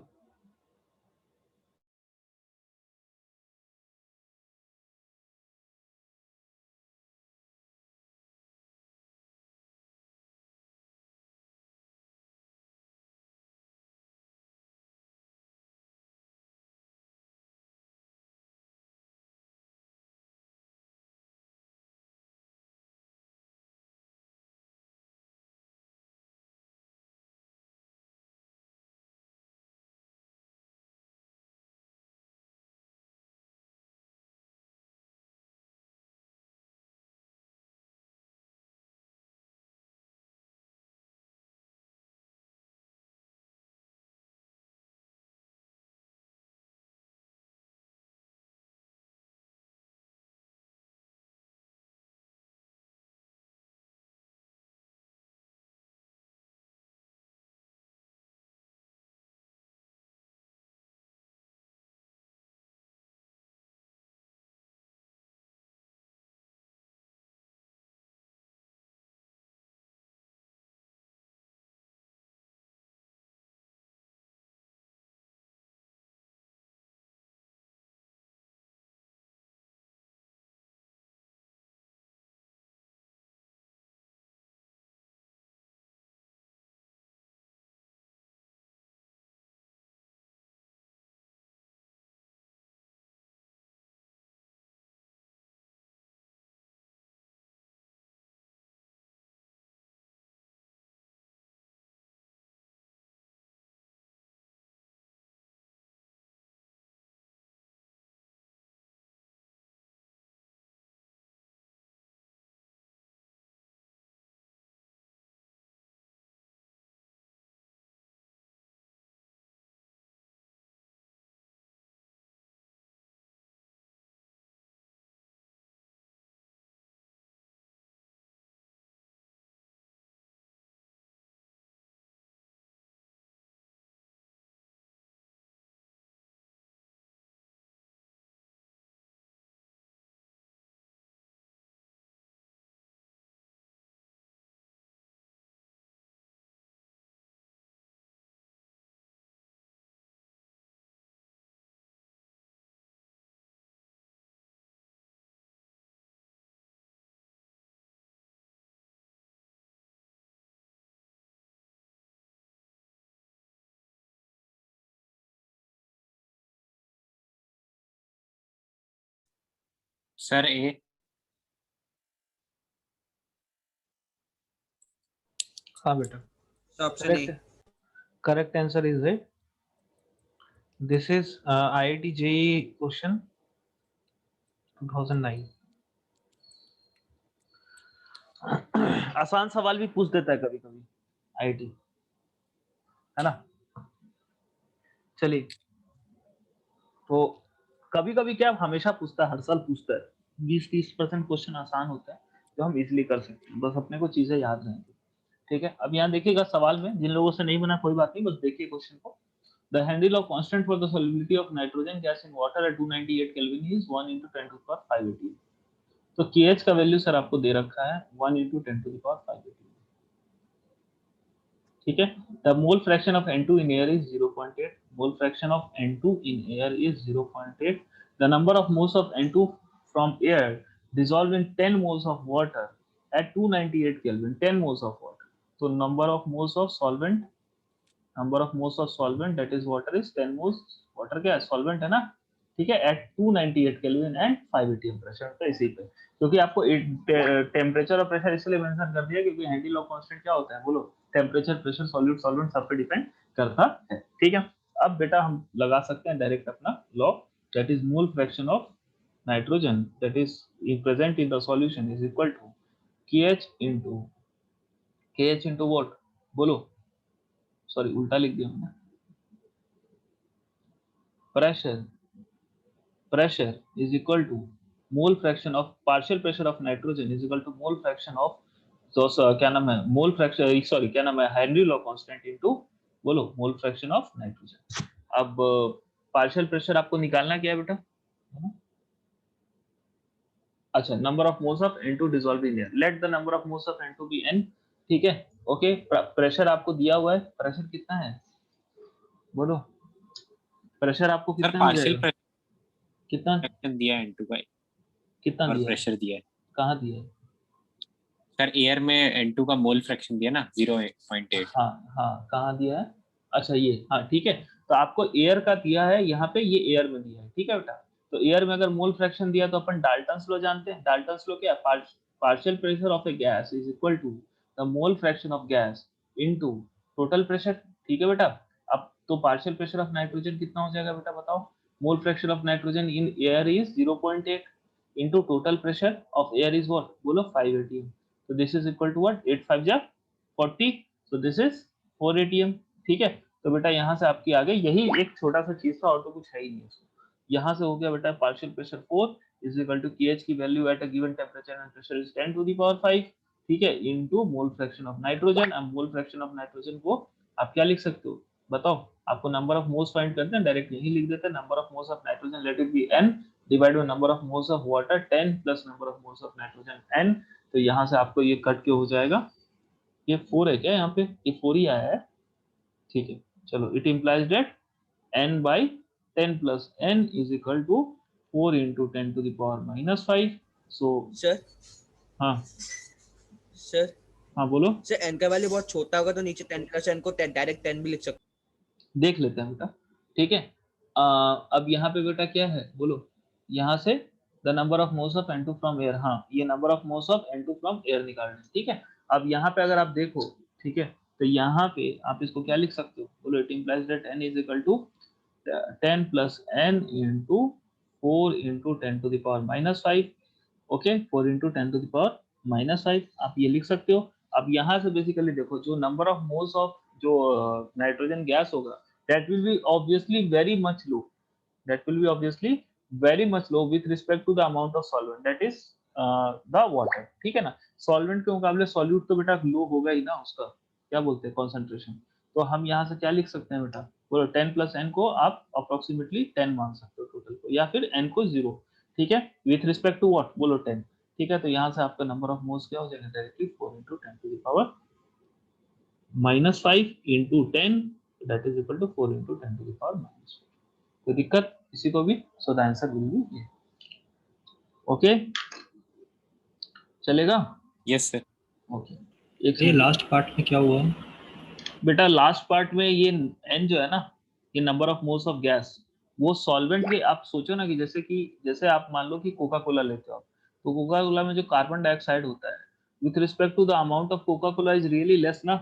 सर ए। हाँ बेटा, option A. correct answer is it. This is IIT JEE question 2009. आसान सवाल भी पूछ देता है कभी कभी आईटी, है ना। चलिए, तो कभी कभी क्या हमेशा पूछता है, हर साल पूछता है। 20-30% क्वेश्चन आसान होता है जो हम इजीली कर सकते हैं, बस अपने को चीजें याद रहेंगी। ठीक है, अब यहाँ देखिएगा सवाल में, जिन लोगों से नहीं बना कोई बात नहीं, बस देखिए क्वेश्चन को। The handle of constant for the solubility of nitrogen gas in water at 298 kelvin is 1 × 10⁵ तो KH का वैल्यू सर आपको दे रखा है 1 × 10⁵ ठीक है। The mole fraction of N2 in air is 0.8. Mole fraction of N2 in air is 0.8. The number of moles of N2 from air dissolved in 10 moles of water at 298 Kelvin. 10 moles of water. So number of moles of solvent that is water is 10 moles. water क्या है, solvent है ना, ठीक है, at 298 Kelvin and 5 atm pressure पे, इसी पे, क्योंकि आपको टेम्परेचर और प्रेशर इसलिए मेंशन कर दिया क्योंकि हैंडल ऑफ कांस्टेंट क्या होता है, बोलो, टेम्परेचर, प्रेशर, सॉल्यूट, सॉल्वेंट सब पे डिपेंड करता है। ठीक है, अब बेटा हम लगा सकते हैं डायरेक्ट अपना law, that is mole fraction of nitrogen that is present in the solution is equal to KH into what, बोलो, सॉरी उल्टा लिख दिया मैंने, pressure is equal to mole fraction of partial pressure of nitrogen is equal to mole fraction of, तो क्या नाम है, mole fraction, sorry क्या नाम है, हेनरी लॉ कांस्टेंट इनटू, बोलो, मोल फ्रैक्शन ऑफ नाइट्रोजन। अब पार्शियल प्रेशर आपको निकालना क्या है बेटा, अच्छा, number of moles of N2 dissolve in air, let the number of moles of N2 be n, ठीक है, ओके। प्रेशर आपको दिया हुआ है, प्रेशर कितना है, बोलो, प्रेशर आपको कितना मिल जाएगा, कितना दिया है N2 का, कितना और दिया, प्रेशर दिया है, कहाँ दिया है सर एयर में N2 का मोल फ्रैक्शन दिया ना 0.8। हाँ कहाँ दिया है, अच्छा ये, हाँ ठीक है, तो आपको एयर का दिया है यहाँ पे, ये एयर में दिया है, ठीक है बेटा। तो एयर में अगर मोल फ्रैक्शन दिया तो अपन डाल्टन्स लॉ जानते हैं, डाल्टन्स लॉ क्या है, partial pressure of a gas is equal to the mole fraction of gas into total pressure, ठीक है बेटा। अब तो पार्शियल प्रेशर ऑफ नाइट्रोजन कितना हो जाएगा बेटा, बताओ, मोल fraction of nitrogen in air is 0.8 into total pressure of air is what, बोलो 5 atm, so this is equal to what, 8 5 जा 40, so this is 4 atm, ठीक है। तो बेटा यहाँ से आपकी आ गई, यही एक छोटा सा चीज था और तो कुछ है ही नहीं उसको, यहाँ से हो गया बेटा partial pressure 4 is equal to KH की value eight a given temperature and pressure is 10⁵, ठीक है, into mole fraction of nitrogen. अब मोल फ्रैक्शन ऑफ नाइट्रोजन को आप क्या लिख सकते हो, बताओ, आपको नंबर ऑफ मोल्स फाइंड करते हैं, डायरेक्ट यही लिख देते हैं, number of moles of nitrogen let it be n divide by number of moles of water 10 plus number of moles of nitrogen n। तो यहाँ से आपको ये कट के हो जाएगा, ये 4 है क्या यहाँ पे, ये 4 ही आया है, ठीक है। चलो, it implies that n by 10 plus n is equal to 4 into 10 to the power minus 5। so sir हाँ सर हाँ बोलो, सर n का वैल्यू बहुत छोटा होगा तो नीचे 10 प्लस n को डायरेक्ट 10 भी लिख सकते, देख लेते हैं बेटा, ठीक है। अब यहाँ पे बेटा क्या है, बोलो, यहाँ से the number of moles of N2 from air, हाँ ये number of moles of N2 from air निकालना है, ठीक है। अब यहाँ पे अगर आप देखो, ठीक है, तो यहाँ पे आप इसको क्या लिख सकते हो, बोलो, it implies that n is equal to 10 plus n into 4 into 10 to the power minus 5, okay, 4 into 10 to the power minus 5, आप ये लिख सकते हो। अब यहाँ से बेसिकली देखो, जो नंबर ऑफ मोल्स ऑफ जो नाइट्रोजन गैस होगा, that will be obviously very much low, that will be obviously very much low with respect to the amount of solvent that is the water, ठीक है ना। Solvent के मुकाबले solute तो बेटा लो होगा ही ना, उसका क्या बोलते हैं, कॉन्सेंट्रेशन। तो हम यहाँ से क्या लिख सकते हैं बेटा, बोलो, 10 प्लस n को आप अप्रोक्सीमेटली 10 मान सकते हो टोटल को, या फिर n को 0, ठीक है, विथ रिस्पेक्ट टू व्हाट, बोलो 10, ठीक है। तो यहाँ से आपका नंबर ऑफ मोल्स क्या हो जाएगा, directly 4 into 10 to the power minus 5 into 10 that is equal to 4 into 10 to the power minus 4। तो दिक्कत इसी को भी, so the answer will be ये, ओके, चलेगा, यस सर, ओके। एक ये लास्ट पार्ट में क्या हुआ, बेटा लास्ट पार्ट में ये n जो है ना, ये number of moles of gas, वो सॉल्वेंट के आप सोचो ना कि जैसे आप मान लो कि कोका कोला लेते हो आप, तो कोका कोला में जो कार्बन डाइऑक्साइड होता है with respect to the amount of Coca Cola is really less ना,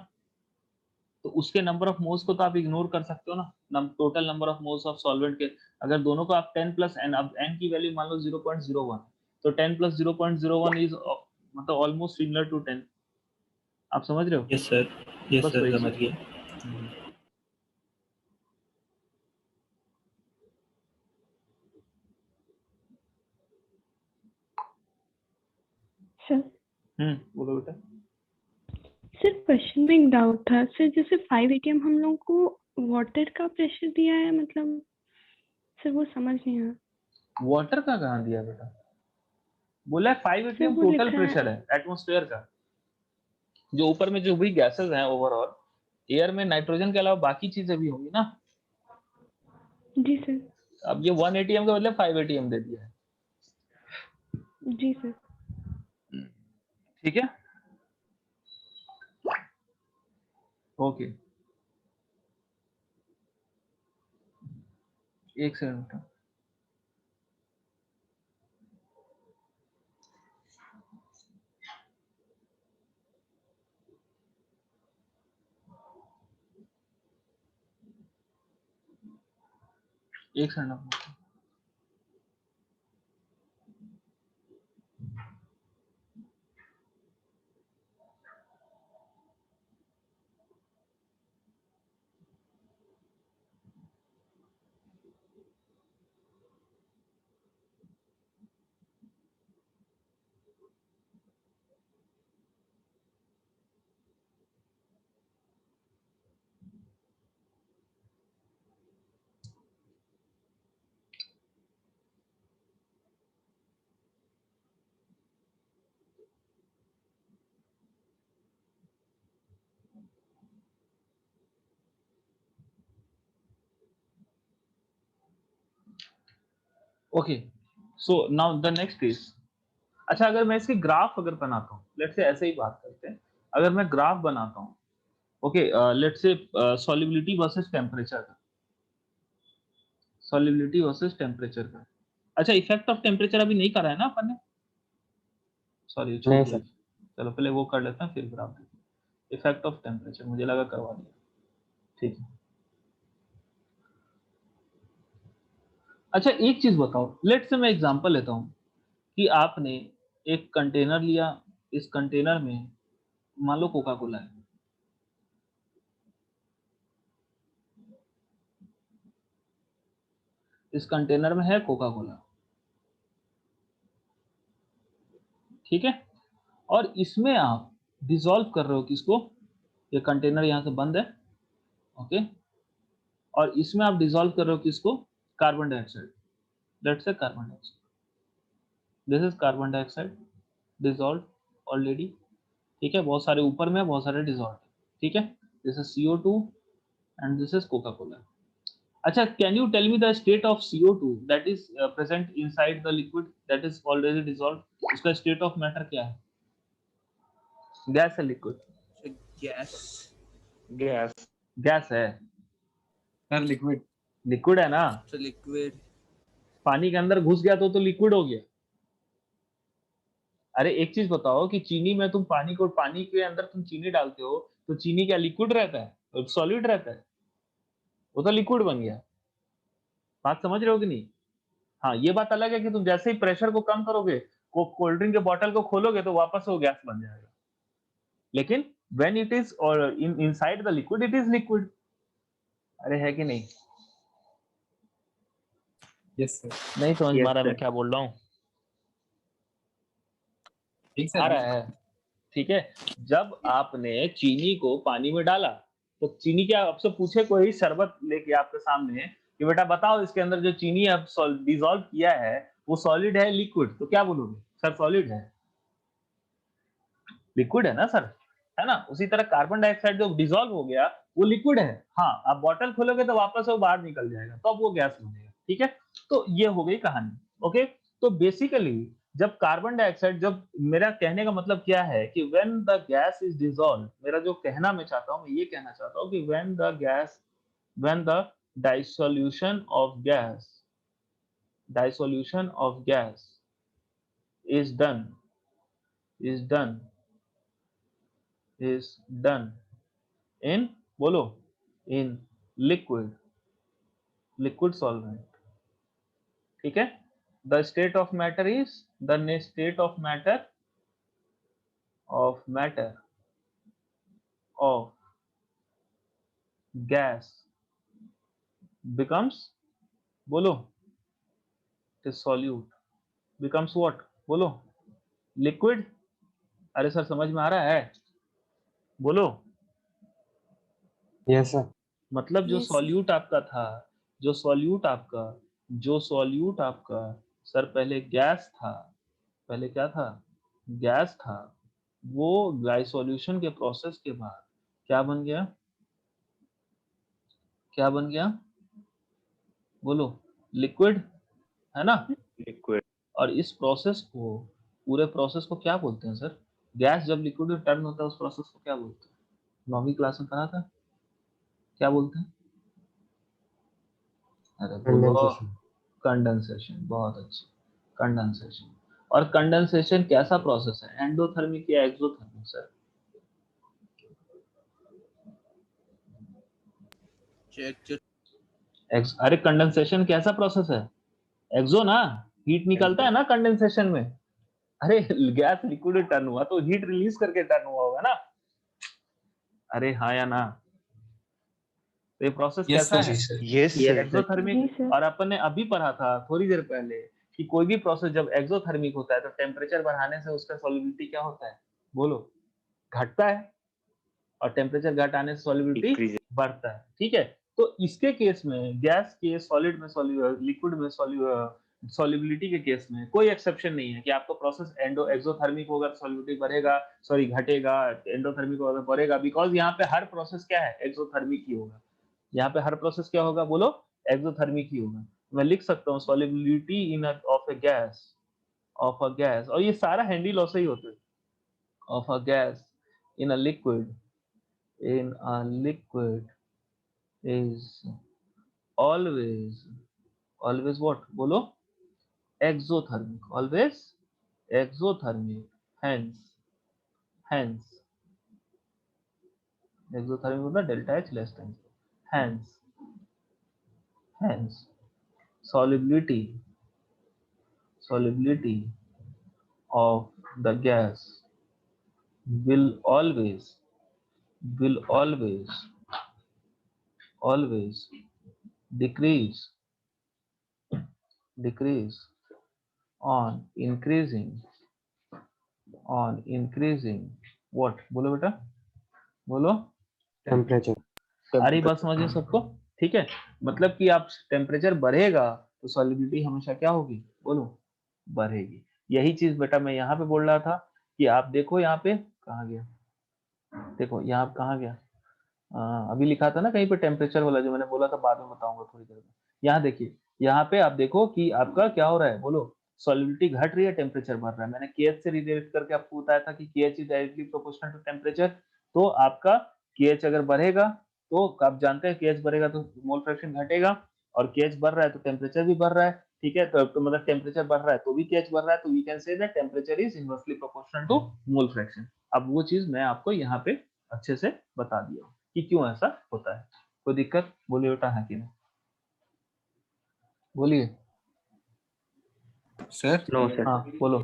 तो उसके नंबर ऑफ मोल्स को तो आप इग्नोर कर सकते हो ना, total number of moles of solvent के। अगर दोनों को आप 10 प्लस एन, अब एन की वैल्यू मान लो 0.01, तो 10 प्लस 0.01 इज मतलब ऑलमोस्ट सिमिलर टू 10। आप समझ रहे हो? यस सर, यस बस सर, वही समझ चीज। गया। सर बोलो बेटा। सर क्वेश्चन में एक डाउट था सर, जैसे 5 atm हम लोगों को वाटर का प्रेशर दिया है, मतलब सर वो समझ नहीं आया। वाटर का कहाँ दिया बेटा? बोला है 5 सर atm वो टोटल लिखा है प्रेशर है एटमॉस्फेयर का, जो ऊपर में जो भी गैसेस हैं ओवरऑल एयर में नाइट्रोजन के अलावा बाकी चीजें भी होंगी ना। जी सर। अब ये 1 atm का मतलब 5 atm दे दिया है। जी सर। ठीक है, ओके। एक सेकंड। एक second. Okay, so now the next is, अच्छा अगर मैं इसकी ग्राफ अगर बनाता हूँ, लेट्स से ऐसे ही बात करते हैं, अगर मैं ग्राफ बनाता हूँ, okay, let's say solubility versus temperature का, सॉल्युबिलिटी वर्सेस टेम्परेचर का। अच्छा इफेक्ट ऑफ टेम्परेचर अभी नहीं करा है ना अपन ने, सॉरी छूट गया। चलो पहले वो कर लेते हैं फिर ग्राफ देखते हैं। इफेक्ट ऑफ टेम्परेचर मुझे लगा करवा दिया, ठीक है। अच्छा एक चीज बताओ, लेट्स से मैं एग्जांपल लेता हूँ कि आपने एक कंटेनर लिया, इस कंटेनर में मान लो कोका कोला है, इस कंटेनर में है कोका कोला, ठीक है, और इसमें आप डिसॉल्व कर रहे हो किसको, ये कंटेनर यहां से बंद है, ओके, और इसमें आप डिसॉल्व कर रहे हो किसको, carbon dioxide, let's say carbon dioxide, this is carbon dioxide dissolve already, ठीक है, बहुत सारे ऊपर में बहुत सारे डिसॉल्व, ठीक है, this is CO2 and this is Coca Cola. अच्छा, can you tell me the state of CO2 that is present inside the liquid that is already dissolve, उसका स्टेट ऑफ मैटर क्या है? गैस है liquid? Gas. Gas gas है sir liquid, liquid है ना, तो liquid. पानी के अंदर घुस गया तो लिक्विड हो गया। अरे एक चीज बताओ कि चीनी में तुम पानी के अंदर तुम चीनी डालते हो तो चीनी क्या लिक्विड रहता है, सॉलिड रहता है? वो तो लिक्विड बन गया। बात समझ रहे हो कि नहीं? हाँ, ये बात अलग है कि तुम जैसे ही प्रेशर को कम करोगे, कोल्ड ड्रिंक के बॉटल को खोलोगे तो वापस वो गैस बन जाएगा, लेकिन व्हेन इट इज और inside the liquid it is liquid. अरे है कि नहीं? यस सर, नहीं समझ Yes, पा रहा मैं sir. क्या बोल रहा हूँ? ठीक आ सर। रहा है? ठीक है, जब आपने चीनी को पानी में डाला तो चीनी क्या आपसे पूछे कोई शरबत लेके आपके सामने कि बेटा बताओ इसके अंदर जो चीनी आप डिसॉल्व किया है वो सॉलिड है लिक्विड, तो क्या बोलोगे? सर सॉलिड है, लिक्विड है ना सर, है ना? उसी तरह कार्बन डाइऑक्साइड जो डिसॉल्व हो गया वो लिक्विड है। हाँ, आप बॉटल खोलोगे तो वापस वो बाहर निकल जाएगा, तो अब वो गैस बनेगा, ठीक है। तो ये हो गई कहानी, ओके। तो बेसिकली जब कार्बन डाइऑक्साइड, जब मेरा कहने का मतलब क्या है कि when the gas is dissolve, मेरा जो कहना मैं चाहता हूँ, मैं ये कहना चाहता हूँ कि when the dissolution of gas is done in बोलो in liquid solvent, ठीक है। the state of matter of gas becomes बोलो solute, becomes what बोलो liquid। अरे सर समझ में आ रहा है, बोलो। Yes sir. मतलब जो Yes, सॉल्यूट आपका था, जो सॉल्यूट आपका सर पहले गैस था, पहले क्या था, गैस था। वो ग्लाइसोल्यूशन के प्रोसेस के बाद क्या बन गया, बोलो लिक्विड, है ना। लिक्विड। और इस प्रोसेस को, पूरे प्रोसेस को क्या बोलते हैं सर? गैस जब लिक्विड में टर्न होता है उस प्रोसेस को क्या बोलते हैं? 9वीं क्लास में पढ़ा था, क्या बोलते हैं? अरे बोलो, कंडेंसेशन। बहुत अच्छा, कंडेंसेशन। और कंडेंसेशन कैसा प्रोसेस है, एंडोथर्मिक या एक्सोथर्मिक सर? अरे कंडेंसेशन कैसा प्रोसेस है? एक्सो ना, हीट निकलता है ना कंडेंसेशन में। अरे गैस लिक्विड में टर्न हुआ तो हीट रिलीज करके टर्न हुआ होगा ना। अरे हाँ या ना? तो ये प्रोसेस कैसा है? Yes sir. एक्सोथर्मिक। और अपन ने अभी पढ़ा था थोड़ी देर पहले कि कोई भी प्रोसेस जब एक्सोथर्मिक होता है तो टेम्परेचर बढ़ाने से उसका सॉल्युबिलिटी क्या होता है, बोलो, घटता है। और टेम्परेचर घटाने से सॉल्युबिलिटी बढ़ता है, ठीक है। तो इसके केस में, गैस के सॉलिड में, लिक्विड में सॉल्युबिलिटी के केस में कोई एक्सेप्शन नहीं है कि आपको प्रोसेस एक्सोथर्मिक होगा तो सॉल्युबिलिटी बढ़ेगा, सॉरी घटेगा, एंडोथर्मिक होगा तो बढ़ेगा, बिकॉज यहाँ पे हर प्रोसेस क्या है, एक्सोथर्मिक ही होगा। यहाँ पे हर प्रोसेस क्या होगा, बोलो, एक्सोथर्मिक ही होगा। मैं लिख सकता हूँ solubility in of a gas, और ये सारा हैंडी लॉ से ही होता है, of a gas in a liquid is always what, बोलो, exothermic, always exothermic, hence exothermic होता delta H less than, hence solubility of the gas will always decrease on increasing what, बोलो बेटा, बोलो, temperature. अरे बात समझिए सबको, ठीक है। मतलब कि आप टेम्परेचर बढ़ेगा तो सॉल्युबिलिटी हमेशा क्या होगी, बोलो, बढ़ेगी। यही चीज बेटा मैं यहाँ पे बोल रहा था कि आप देखो यहाँ पे कहाँ गया, देखो यहाँ कहाँ गया, अभी लिखा था ना कहीं पे टेम्परेचर वाला, जो मैंने बोला था बाद में बताऊंगा थोड़ी देर में। यहाँ देखिए, यहाँ पे आप देखो कि आपका क्या हो रहा है, बोलो, सॉल्युबिलिटी घट रही है, टेम्परेचर बढ़ रहा है। मैंने KH से रिलेट करके आपको बताया था कि KH is directly proportional to temperature. तो आपका KH अगर बढ़ेगा तो आप जानते हैं KH बढ़ेगा तो मोल फ्रैक्शन घटेगा, और KH बढ़ रहा है तो टेम्परेचर भी बढ़ रहा है, ठीक है। तो मतलब टेम्परेचर बढ़ रहा है तो भी KH बढ़ रहा है, तो we can say that temperature is inversely proportional to mole fraction. अब वो चीज मैं आपको यहाँ पे अच्छे से बता दिया कि क्यों ऐसा होता है। कोई दिक्कत, बोलिए बेटा, है कि नहीं, बोलिए सर। No sir. हाँ बोलो।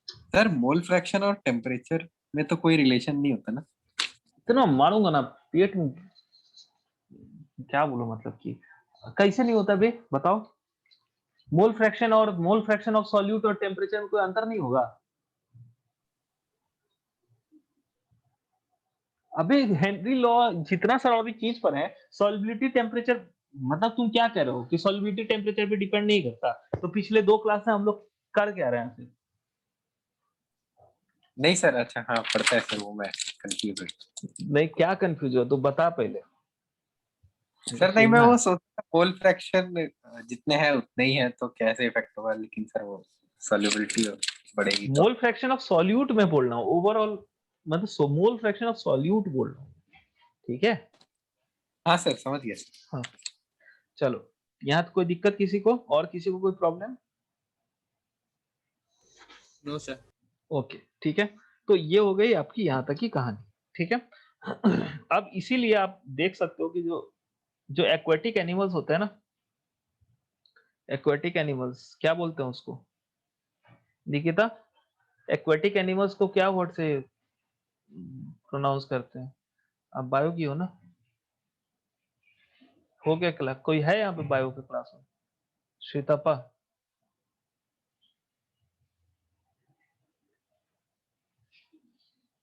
सर मोल फ्रैक्शन और टेम्परेचर में तो कोई रिलेशन नहीं होता ना? इतना मारूंगा ना पेट में, क्या बोलो, मतलब कि कैसे नहीं होता बे, बताओ। मोल फ्रैक्शन ऑफ सॉल्यूट और टेम्परेचर में कोई अंतर नहीं होगा। अबे हेनरी लॉ जितना सारा अभी चीज पर है, सॉल्युबिलिटी टेम्परेचर, मतलब तुम क्या कह रहे हो कि सॉल्युबिलिटी टेम्परेचर पे डिपेंड नहीं करता? तो पिछले 2 क्लास में हम लोग कर क्या रहे हैं? नहीं सर, अच्छा हाँ पढ़ता है सर, वो मैं कंफ्यूज नहीं, क्या कंफ्यूज हो तो बता पहले सर। नहीं, मैं वो सोचता मोल फ्रैक्शन जितने हैं उतने ही है तो कैसे इफेक्ट होगा, लेकिन सर वो सॉल्युबिलिटी बढ़ेगी तो। मोल फ्रैक्शन ऑफ सॉल्यूट में बोल रहा हूँ, ओवरऑल मतलब मोल फ्रैक्शन ऑफ सॉल्यूट बोल रहा हूँ, ठीक है। हाँ सर, समझ गया। हाँ चलो यहाँ कोई दिक्कत किसी को, और किसी को कोई प्रॉब्लम? No sir. ओके ठीक है, तो ये हो गई आपकी यहाँ तक की कहानी, ठीक है। अब इसीलिए आप देख सकते हो कि जो जो एक्वेटिक एनिमल्स होते हैं ना, एक्वेटिक एनिमल्स क्या बोलते हैं उसको निकिता? एक्वेटिक एनिमल्स को क्या वर्ड से प्रोनाउंस करते हैं? आप बायो की हो ना, हो गया क्लास? कोई है यहाँ पे बायो के क्लास में? श्वेतापा?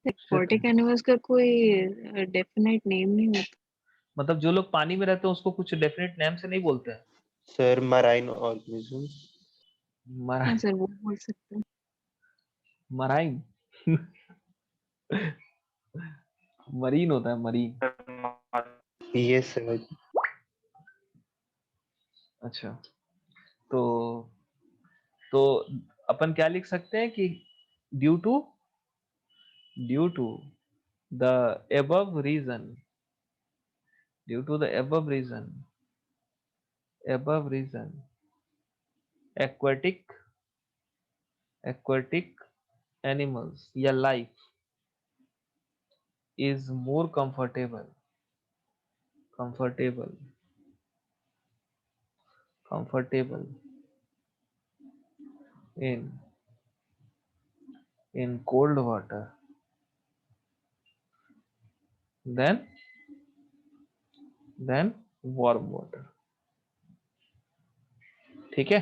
एक्वाटिक एनिमल्स का कोई डेफिनेट नेम नहीं होता। मतलब जो लोग पानी में रहते हैं उसको कुछ डेफिनेट नेम से नहीं बोलते हैं? Sir marine organism. हाँ सर, वो बोल सकते हैं। मराइन मरीन होता है, मरीन। Yes sir. अच्छा, तो अपन क्या लिख सकते हैं कि due to the above reason, due to the above reason aquatic animals या life is more comfortable in cold water than warm water, ठीक है?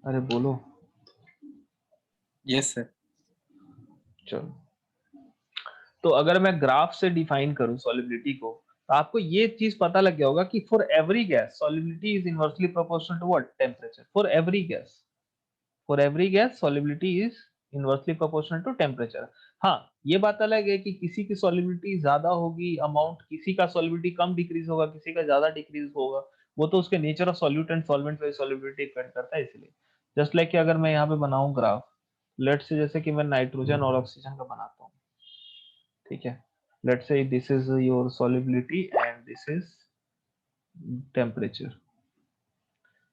अरे बोलो। Yes sir. चलो, तो अगर मैं ग्राफ से डिफाइन करूं सॉलिबिलिटी को, तो आपको ये चीज पता लग गया होगा कि for every gas solubility is inversely proportional to what? Temperature. For every gas solubility is inversely proportional to temperature. हाँ, ये बात अलग है कि किसी की सॉलिबिलिटी ज्यादा होगी अमाउंट, किसी का सॉलिबिलिटी कम डिक्रीज होगा, किसी का ज्यादा डिक्रीज होगा, वो तो उसके nature of solute and solvent पे सॉलिबिलिटी डिपेंड करता है। इसलिए जस्ट लाइक कि अगर मैं यहाँ पे बनाऊं ग्राफ, लेट से जैसे कि मैं नाइट्रोजन और ऑक्सीजन का बनाता हूँ, ठीक है, let's say this is your solubility and this is temperature,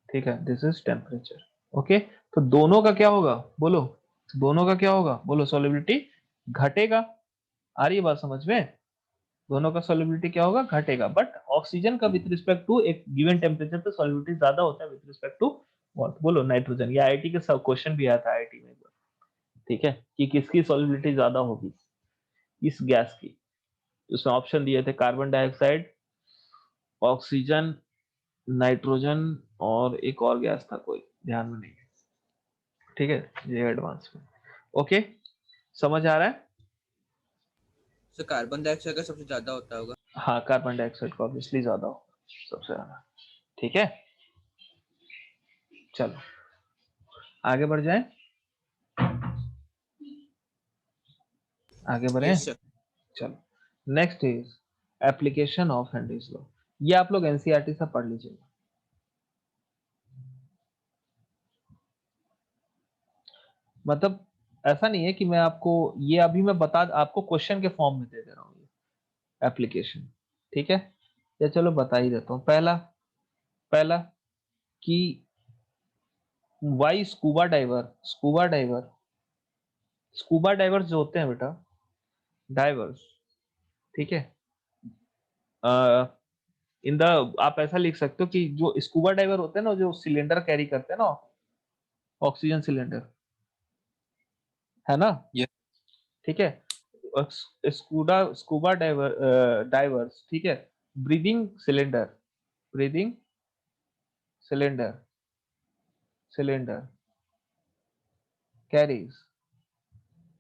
ठीक है, this is temperature, ओके। तो दोनों का क्या होगा बोलो? दोनों का क्या होगा बोलो? solubility घटेगा। आ रही है बात समझ में? दोनों का solubility क्या होगा? घटेगा। बट ऑक्सीजन का विथ रिस्पेक्ट टू एक गिवन टेम्परेचर पे solubility ज्यादा होता है विथ रिस्पेक्ट टू व्हाट? बोलो नाइट्रोजन। ये आईआईटी के सब क्वेश्चन भी आया था आईआईटी में, ठीक है, कि किसकी solubility ज्यादा होगी इस गैस की। उसमें ऑप्शन दिए थे कार्बन डाइऑक्साइड, ऑक्सीजन, नाइट्रोजन और एक और गैस था कोई, ध्यान में नहीं है, ठीक है, ये एडवांस में। ओके, समझ आ रहा है? सर कार्बन डाइऑक्साइड का सबसे ज्यादा होता होगा। हाँ, कार्बन डाइऑक्साइड का ऑब्वियसली ज्यादा होगा, सबसे ज्यादा, ठीक है। चलो आगे बढ़ जाए, आगे बढ़े। Yes sir. चलो next is application of Henry's law. ये आप लोग एनसीईआरटी से पढ़ लीजिएगा। मतलब ऐसा नहीं है कि मैं आपको ये अभी मैं आपको क्वेश्चन के फॉर्म में दे दे रहा हूँ ये एप्लीकेशन, ठीक है। या चलो बता ही देता हूँ। पहला कि वाई स्कूबा डाइवर्स जो होते हैं बेटा, डाइवर्स, ठीक है, इन द, आप ऐसा लिख सकते हो कि जो स्कूबा डाइवर होते हैं ना, जो सिलेंडर कैरी करते हैं ना, ऑक्सीजन सिलेंडर, है ना, Yes. ठीक है, स्कूबा डाइवर्स, ठीक है, breathing cylinder carries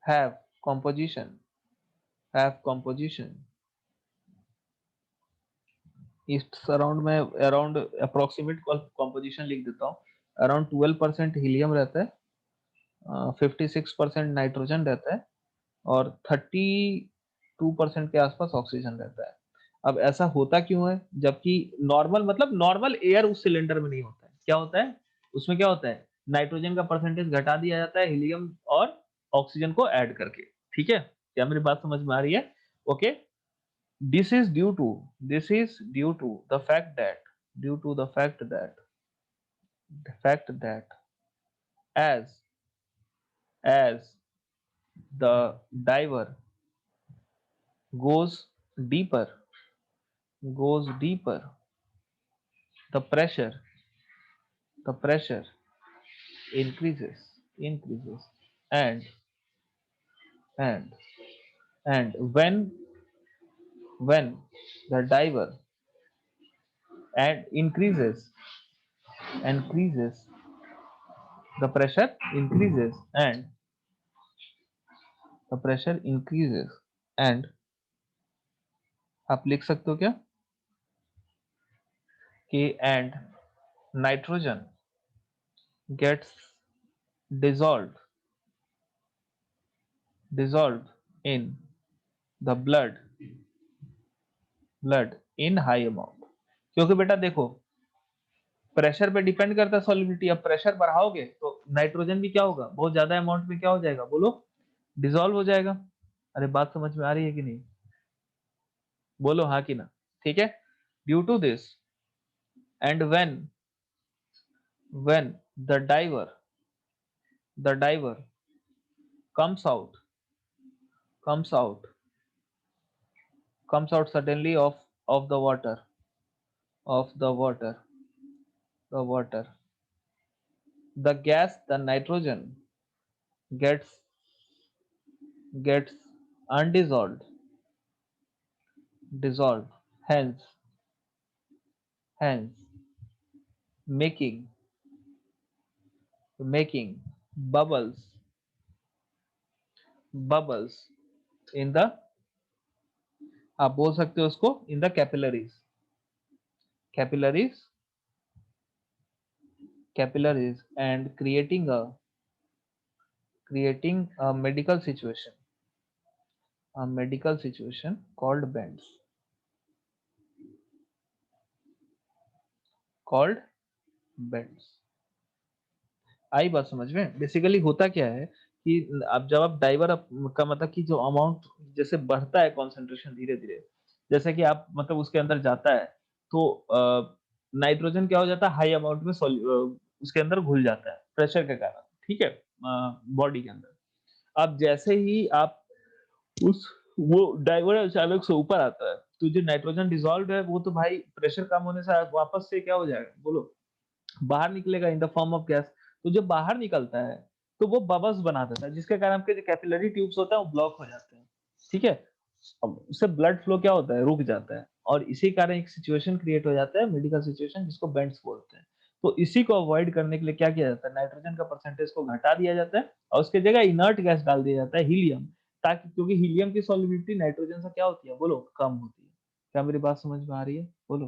have composition इस अराउंड में, अराउंड अप्रोक्सीमेट कंपोजिशन लिख देता हूँ, अराउंड 12% हीलियम रहता है, 56% नाइट्रोजन रहता है और 32% के आसपास ऑक्सीजन रहता है। अब ऐसा होता क्यों है? जबकि नॉर्मल, मतलब नॉर्मल एयर उस सिलेंडर में नहीं होता है। क्या होता है उसमें? क्या होता है? नाइट्रोजन का परसेंटेज घटा दिया जाता है हीलियम और ऑक्सीजन को ऐड करके, ठीक है। क्या मेरी बात समझ में आ रही है? Okay, this is due to the fact that as the diver goes deeper, the pressure increases, and when the diver and increases, the pressure increases, and आप लिख सकते हो क्या कि and nitrogen gets dissolved in the blood in high amount। क्योंकि बेटा देखो pressure पे डिपेंड करता है सॉल्युबिलिटी। अब प्रेशर बढ़ाओगे तो नाइट्रोजन भी क्या होगा, बहुत ज्यादा अमाउंट में क्या हो जाएगा, बोलो डिसॉल्व हो जाएगा। अरे बात समझ में आ रही है कि नहीं, बोलो हाँ कि ना। ठीक है, due to this and when the diver comes out suddenly of the water, the gas, the nitrogen gets undissolved, hence making bubbles in the, आप बोल सकते हो उसको in the capillaries and creating a medical situation called bends, आई बात समझ में। Basically होता क्या है कि अब जब आप डाइवर का मतलब कि जो अमाउंट जैसे बढ़ता है कॉन्सेंट्रेशन धीरे धीरे, जैसे कि आप मतलब उसके अंदर जाता है तो नाइट्रोजन क्या हो जाता है, हाई अमाउंट में उसके अंदर घुल जाता है प्रेशर के कारण, ठीक है, बॉडी के अंदर। अब जैसे ही आप वो डाइवर अचानक से ऊपर आता है तो जो नाइट्रोजन डिसॉल्व है वो तो भाई प्रेशर कम होने से वापस से क्या हो जाएगा, बोलो बाहर निकलेगा in the form of gas. तो जब बाहर निकलता है तो वो बबल्स बना देता है, जिसके कारण आपके जो कैपिलरी ट्यूब्स होते हैं वो ब्लॉक हो जाते हैं, ठीक है। अब उससे ब्लड फ्लो क्या होता है, रुक जाता है, और इसी कारण एक सिचुएशन क्रिएट हो जाता है, मेडिकल सिचुएशन, जिसको बेंड्स बोलते हैं। तो इसी को अवॉइड करने के लिए क्या किया जाता है, नाइट्रोजन का परसेंटेज को घटा दिया जाता है और उसके जगह इनर्ट गैस डाल दिया जाता है, हीलियम, ताकि, क्योंकि हीलियम की सॉल्युबिलिटी नाइट्रोजन से क्या होती है, बोलो कम होती है। क्या मेरी बात समझ में आ रही है, बोलो।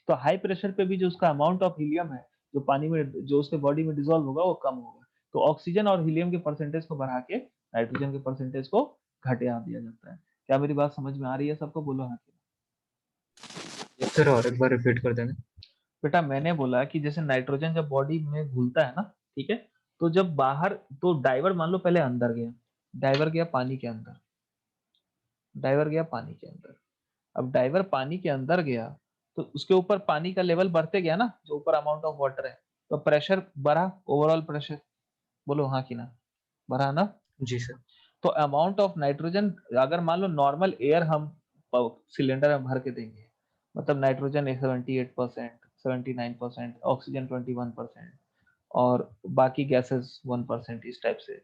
तो हाई प्रेशर पे भी जो उसका अमाउंट ऑफ हीलियम है जो पानी में, जो उसके बॉडी में डिसॉल्व होगा, वो कम होगा। तो ऑक्सीजन और हीलियम के परसेंटेज को बढ़ा के नाइट्रोजन के परसेंटेज को घटा दिया जाता है। क्या मेरी बात समझ में आ रही है सबको, बोलो हाँ। सर और एक बार रिपीट कर देना। बेटा मैंने बोला कि जैसे नाइट्रोजन जब बॉडी में घुलता है ना, ठीक है, तो जब बाहर, तो डाइवर मान लो पहले अंदर गया, डाइवर गया पानी के अंदर, अब डाइवर पानी के अंदर गया तो उसके ऊपर पानी का लेवल बढ़ते गया ना, जो ऊपर अमाउंट ऑफ वाटर है, तो प्रेशर बढ़ा, ओवरऑल प्रेशर, बोलो हाँ कि ना, बढ़ा ना। जी सर। तो अमाउंट ऑफ नाइट्रोजन, अगर मान लो नॉर्मल एयर हम सिलेंडर में भर के देंगे, मतलब नाइट्रोजन 78%, 79%, ऑक्सीजन 21% और बाकी गैसेस 1% इस टाइप से,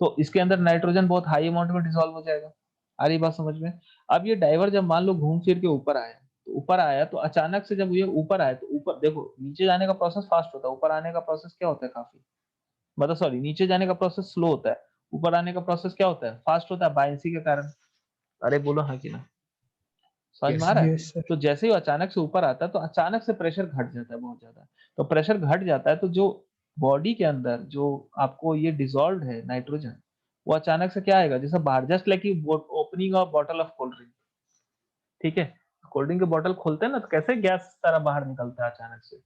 तो इसके अंदर नाइट्रोजन बहुत हाई अमाउंट में डिसॉल्व हो जाएगा। आ रही बात समझ में। अब ये डाइवर जब मान लो घूम फिर के ऊपर आया, तो अचानक से जब ये ऊपर आया, तो ऊपर देखो नीचे जाने का प्रोसेस फास्ट होता है, ऊपर आने का प्रोसेस क्या होता है, काफी, मतलब सॉरी, नीचे जाने का प्रोसेस स्लो होता है, ऊपर आने का प्रोसेस क्या होता है, फास्ट होता है, बायंसी के कारण। अरे बोलो हाँ कि ना, समझ में आ रहा है। तो जैसे ही अचानक से ऊपर आता है तो अचानक से प्रेशर घट जाता है बहुत ज्यादा। तो प्रेशर घट जाता है तो जो बॉडी के अंदर जो आपको ये डिसॉल्व है नाइट्रोजन, वो अचानक से क्या आएगा, जैसे बाहर, just like opening of bottle of cold drink, ठीक है, कोल्ड ड्रिंक के बॉटल खोलते हैं ना, तो कैसे गैस सारा बाहर निकलता है अचानक से,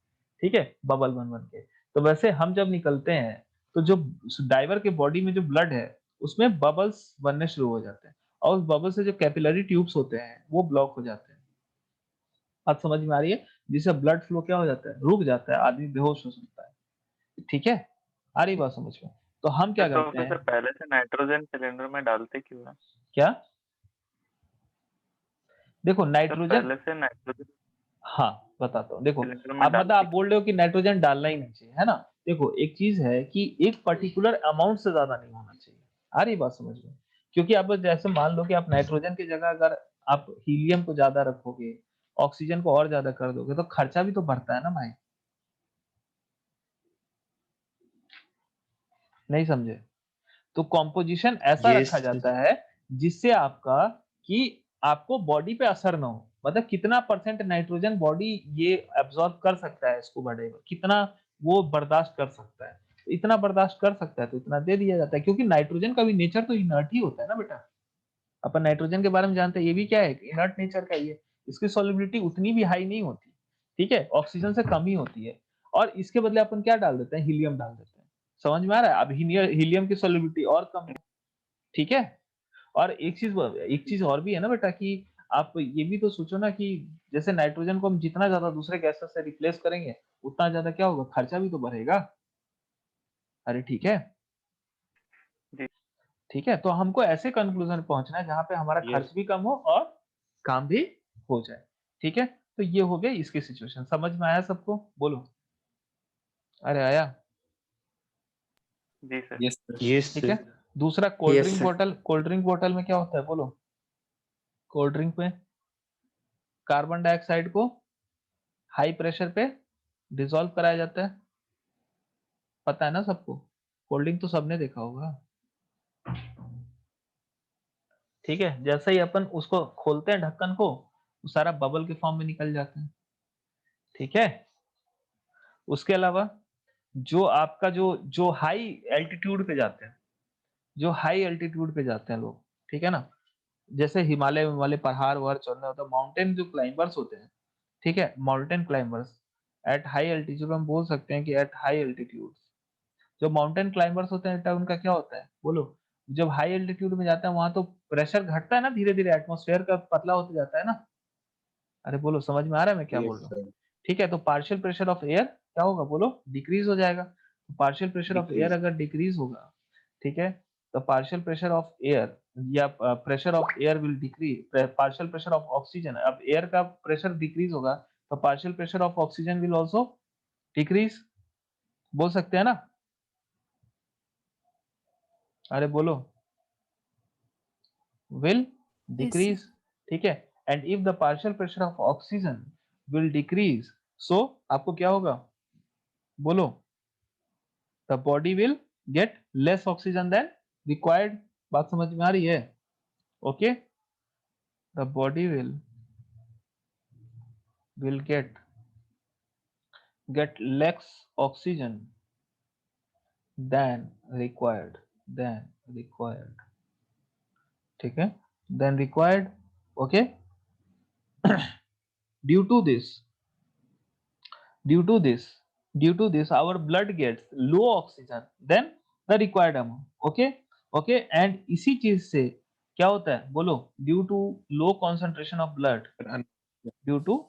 ठीक है, बबल बन बन के। तो वैसे हम जब निकलते हैं तो जो डाइवर के बॉडी में जो ब्लड है उसमें बबल्स बनने शुरू हो जाते हैं, और उस बबल से जो कैपिलरी ट्यूब्स होते हैं वो ब्लॉक हो जाते हैं। बात समझ में आ रही है? जिससे ब्लड फ्लो क्या हो जाता है, रुक जाता है, आदमी बेहोश हो सकता है। ठीक है, आ रही बात समझ में? तो हम क्या तो करते फिर हैं, सर पहले से नाइट्रोजन सिलेंडर में डालते क्यों है? क्या देखो सर नाइट्रोजन, पहले से नाइट्रोजन हाँ बताता हूँ। देखो सिलेंडर में आप मतलब डालते आप बोल रहे हो कि नाइट्रोजन डालना ही नहीं चाहिए, है ना? देखो एक चीज है कि एक पर्टिकुलर अमाउंट से ज्यादा नहीं होना चाहिए। आ रही बात समझ में? क्योंकि अब जैसे मान लो कि आप नाइट्रोजन की जगह अगर आप हीलियम को ज्यादा रखोगे, ऑक्सीजन को और ज्यादा कर दोगे, तो खर्चा भी तो बढ़ता है ना भाई। नहीं समझे? तो कॉम्पोजिशन ऐसा यस रखा जाता है जिससे आपका कि आपको बॉडी पे असर ना हो, मतलब कितना परसेंट नाइट्रोजन बॉडी ये एब्जॉर्ब कर सकता है, इसको बढ़ेगा कितना वो बर्दाश्त कर सकता है, तो इतना बर्दाश्त कर सकता है तो इतना दे दिया जाता है। क्योंकि नाइट्रोजन का भी नेचर तो इनर्ट ही होता है ना बेटा। अपन नाइट्रोजन के बारे में जानते हैं, ये भी क्या है, इनर्ट नेचर का ये, इसकी सॉल्युबिलिटी उतनी भी हाई नहीं होती, ठीक है, ऑक्सीजन से कम ही होती है। और इसके बदले अपन क्या डाल देते हैं, हीलियम डाल देते हैं। समझ में आ रहा है? अब हीलियम की सॉल्युबिलिटी और कम है, ठीक है। और एक चीज और भी है ना बेटा कि आप ये भी तो सोचो ना कि जैसे नाइट्रोजन को हम जितना ज्यादा दूसरे गैसेस से रिप्लेस करेंगे उतना ज्यादा क्या होगा, खर्चा भी तो बढ़ेगा। अरे ठीक है, जी। ठीक है, तो हमको ऐसे कंक्लूजन पहुंचना है जहां पे हमारा खर्च भी कम हो और काम भी हो जाए। ठीक है, तो ये हो गया इसकी सिचुएशन। समझ में आया सबको? बोलो। अरे आया? जी सर। Yes sir. यस ठीक है। सर। दूसरा cold yes drink sir. Bottle, cold drink bottle में क्या होता है बोलो? कोल्ड ड्रिंक में कार्बन डाइऑक्साइड को हाई प्रेशर पे डिसॉल्व कराया जाता है, पता है ना सबको? कोल्ड ड्रिंक तो सबने देखा होगा। ठीक है, जैसे ही अपन उसको खोलते हैं ढक्कन को, वो सारा बबल के फॉर्म में निकल जाता है। ठीक है, उसके अलावा जो आपका जो जो हाई एल्टीट्यूड पे जाते हैं, जो हाई एल्टीट्यूड पे जाते हैं लोग, ठीक है ना, जैसे हिमालय वाले पहाड़ वहाड़ चढ़ना होता है, माउंटेन जो क्लाइंबर्स होते हैं, ठीक है, mountain climbers at high altitude, हम बोल सकते हैं कि एट हाई एल्टीट्यूड जो माउंटेन क्लाइंबर्स होते हैं उनका क्या होता है बोलो? जब हाई एल्टीट्यूड में जाता है वहां तो प्रेशर घटता है ना, धीरे धीरे एटमॉस्फेयर का पतला होता जाता है ना। अरे बोलो, समझ में आ रहा है मैं क्या बोल यस रहा हूँ? सर। ठीक है, तो पार्शियल प्रेशर ऑफ एयर क्या होगा बोलो? डिक्रीज हो जाएगा। Partial pressure of air decrease. अगर डिक्रीज होगा, ठीक है, तो पार्शियल प्रेशर ऑफ एयर या pressure of air will decrease, partial pressure of oxygen, अब एयर का प्रेशर डिक्रीज होगा तो partial pressure of oxygen will also decrease. बोल सकते हैं ना? अरे बोलो, will decrease, ठीक है। And if the partial pressure of oxygen will decrease, so आपको क्या होगा बोलो? The body will get less oxygen than required. बात समझ में आ रही है? Okay, the body will get less oxygen than required, ठीक है, then required. Okay, due to this due to this our blood gets low oxygen than the required amount. Okay, and इसी चीज से क्या होता है बोलो? due to low concentration of blood, due to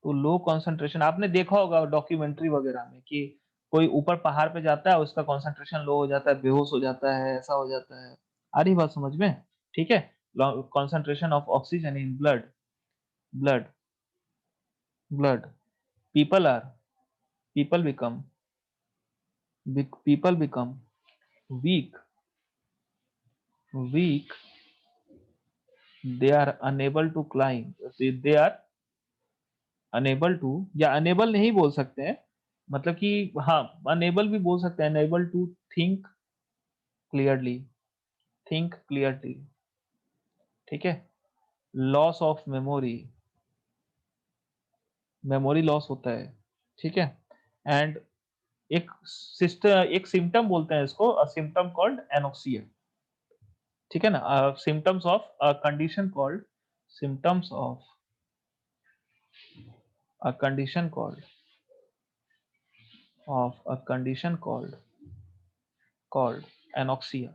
low concentration, आपने देखा होगा डॉक्यूमेंट्री वगैरह में कि कोई ऊपर पहाड़ पे जाता है, उसका कंसंट्रेशन लो हो जाता है, बेहोश हो जाता है, ऐसा हो जाता है। आ रही बात समझ में? ठीक है, concentration of oxygen in blood blood people are people become people become weak they are unable to climb, they are unable to, या unable नहीं बोल सकते हैं, मतलब कि हाँ unable भी बोल सकते हैं, unable to think clearly, ठीक है, लॉस ऑफ मेमोरी लॉस होता है, ठीक है। एंड एक सिम्टम बोलते हैं इसको, अ सिम्टम कॉल्ड एनोक्सिया, ठीक है ना, symptoms of a condition called symptoms of a condition called anoxia,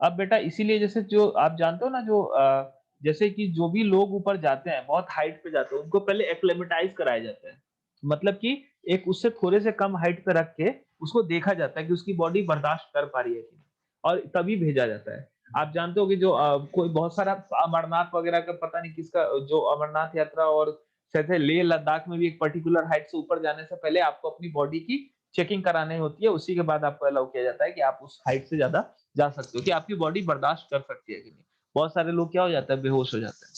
अब बेटा इसीलिए जैसे जो आप जानते हो ना, जो जैसे कि जो भी लोग ऊपर जाते हैं, बहुत हाइट पे जाते हैं, उनको पहले एक्लेमेटाइज कराया जाता है। मतलब कि एक उससे थोड़े से कम हाइट पे रख के उसको देखा जाता है कि उसकी बॉडी बर्दाश्त कर पा रही है कि नहीं, और तभी भेजा जाता है। आप जानते हो कि जो कोई बहुत सारा अमरनाथ वगैरह का, पता नहीं किसका, जो अमरनाथ यात्रा और शायद लेह लद्दाख में भी एक पर्टिकुलर हाइट से ऊपर जाने से पहले आपको अपनी बॉडी की चेकिंग करानी होती है, उसी के बाद आपको अलाउ किया जाता है कि आप उस हाइट से ज्यादा जा सकते हो, कि आपकी बॉडी बर्दाश्त कर सकती है कि नहीं। बहुत सारे लोग क्या हो जाता है, बेहोश हो जाते हैं।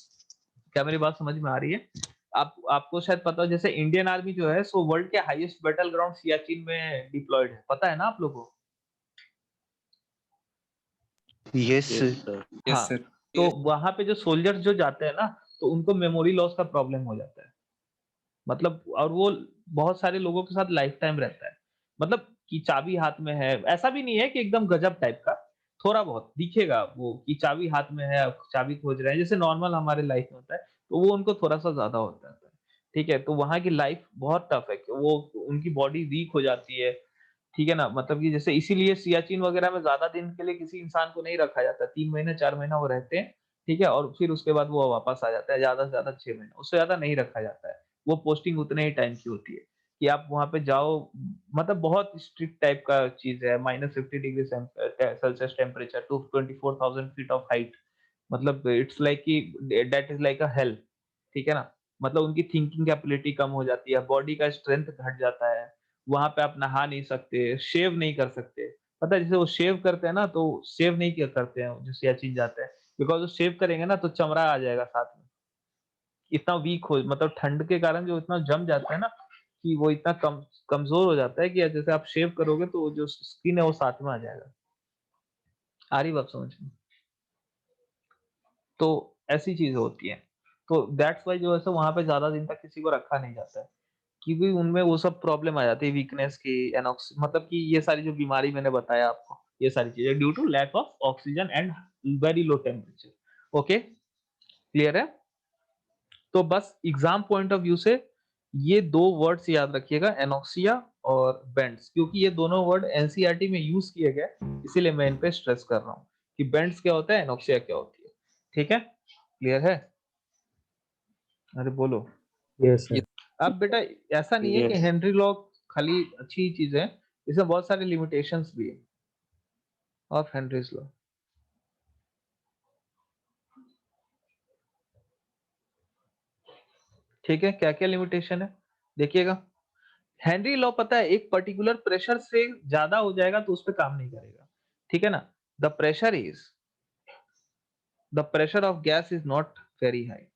क्या मेरी बात समझ में आ रही है? आपको शायद पता हो, जैसे इंडियन आर्मी जो है सो वर्ल्ड के हाईएस्ट बैटल ग्राउंड सियाचिन में डिप्लॉयड है, पता है ना आप लोगों को? यस हाँ, सर। तो वहां पे जो सोल्जर्स जो जाते हैं ना, तो उनको मेमोरी लॉस का प्रॉब्लम हो जाता है। मतलब, और वो बहुत सारे लोगों के साथ लाइफ टाइम रहता है। मतलब कि चाबी हाथ में है, ऐसा भी नहीं है कि एकदम गजब टाइप का, थोड़ा बहुत दिखेगा वो कि चाबी हाथ में है, चाबी खोज रहे हैं, जैसे नॉर्मल हमारे लाइफ में होता है, तो वो उनको थोड़ा सा ज्यादा होता है। ठीक है, तो वहां की लाइफ बहुत टफ है, कि वो उनकी बॉडी वीक हो जाती है। ठीक है ना, मतलब कि जैसे इसीलिए सियाचिन वगैरह में ज्यादा दिन के लिए किसी इंसान को नहीं रखा जाता, 3 महीने 4 महीना वो रहते हैं। ठीक है, और फिर उसके बाद वो वापस आ जाता है, ज्यादा से ज्यादा 6 महीना, उससे ज्यादा नहीं रखा जाता है। वो पोस्टिंग उतने ही टाइम की होती है कि आप वहां पे जाओ। मतलब बहुत स्ट्रिक्ट टाइप का चीज है, -50 degree Celsius temperature to 24,000 feet of height. मतलब इट्स लाइक कि that is like a hell. ठीक है ना, मतलब उनकी थिंकिंग कैपेबिलिटी कम हो जाती है, बॉडी का स्ट्रेंथ घट जाता है। वहां पे आप नहा नहीं सकते, शेव नहीं कर सकते। पता है, जैसे वो शेव करते हैं ना, तो शेव नहीं किया करते हैं जो सियाचिन जाते हैं, बिकॉज वो शेव करेंगे ना तो चमड़ा आ जाएगा साथ में। इतना वीक हो, मतलब ठंड के कारण जो इतना जम जाता है ना, कि वो इतना कमजोर हो जाता है कि जैसे आप शेव करोगे तो जो स्किन है वो साथ में आ जाएगा। आ रही बात समझ में? तो ऐसी चीजें होती है। तो दैट्स वाई जो है सो वहां पे ज्यादा दिन तक किसी को रखा नहीं जाता है, क्योंकि उनमें वो सब प्रॉब्लम आ जाती है, वीकनेस की, एनॉक्स, मतलब कि ये सारी जो बीमारी मैंने बताया आपको, ये सारी चीजें due to lack of oxygen and very low temperature. Okay, clear है? तो बस एग्जाम पॉइंट ऑफ व्यू से ये दो वर्ड्स याद रखिएगा, एनोक्सिया और बेंड्स, क्योंकि ये दोनों वर्ड एनसीईआरटी में यूज किए गए, इसीलिए मैं इन पे स्ट्रेस कर रहा हूँ कि बेंड्स क्या होता है, एनोक्सिया क्या होती है। ठीक है, क्लियर है? अरे बोलो। Yes sir. अब बेटा ऐसा नहीं है कि Yes. हेनरी लॉ खाली अच्छी चीज है, इसमें बहुत सारे लिमिटेशंस भी है ऑफ हेनरीज लॉ। ठीक है, क्या क्या लिमिटेशन है देखिएगा। हेनरी लॉ पता है, एक पर्टिकुलर प्रेशर से ज्यादा हो जाएगा तो उस पर काम नहीं करेगा। ठीक है ना, the pressure of gas is not very high.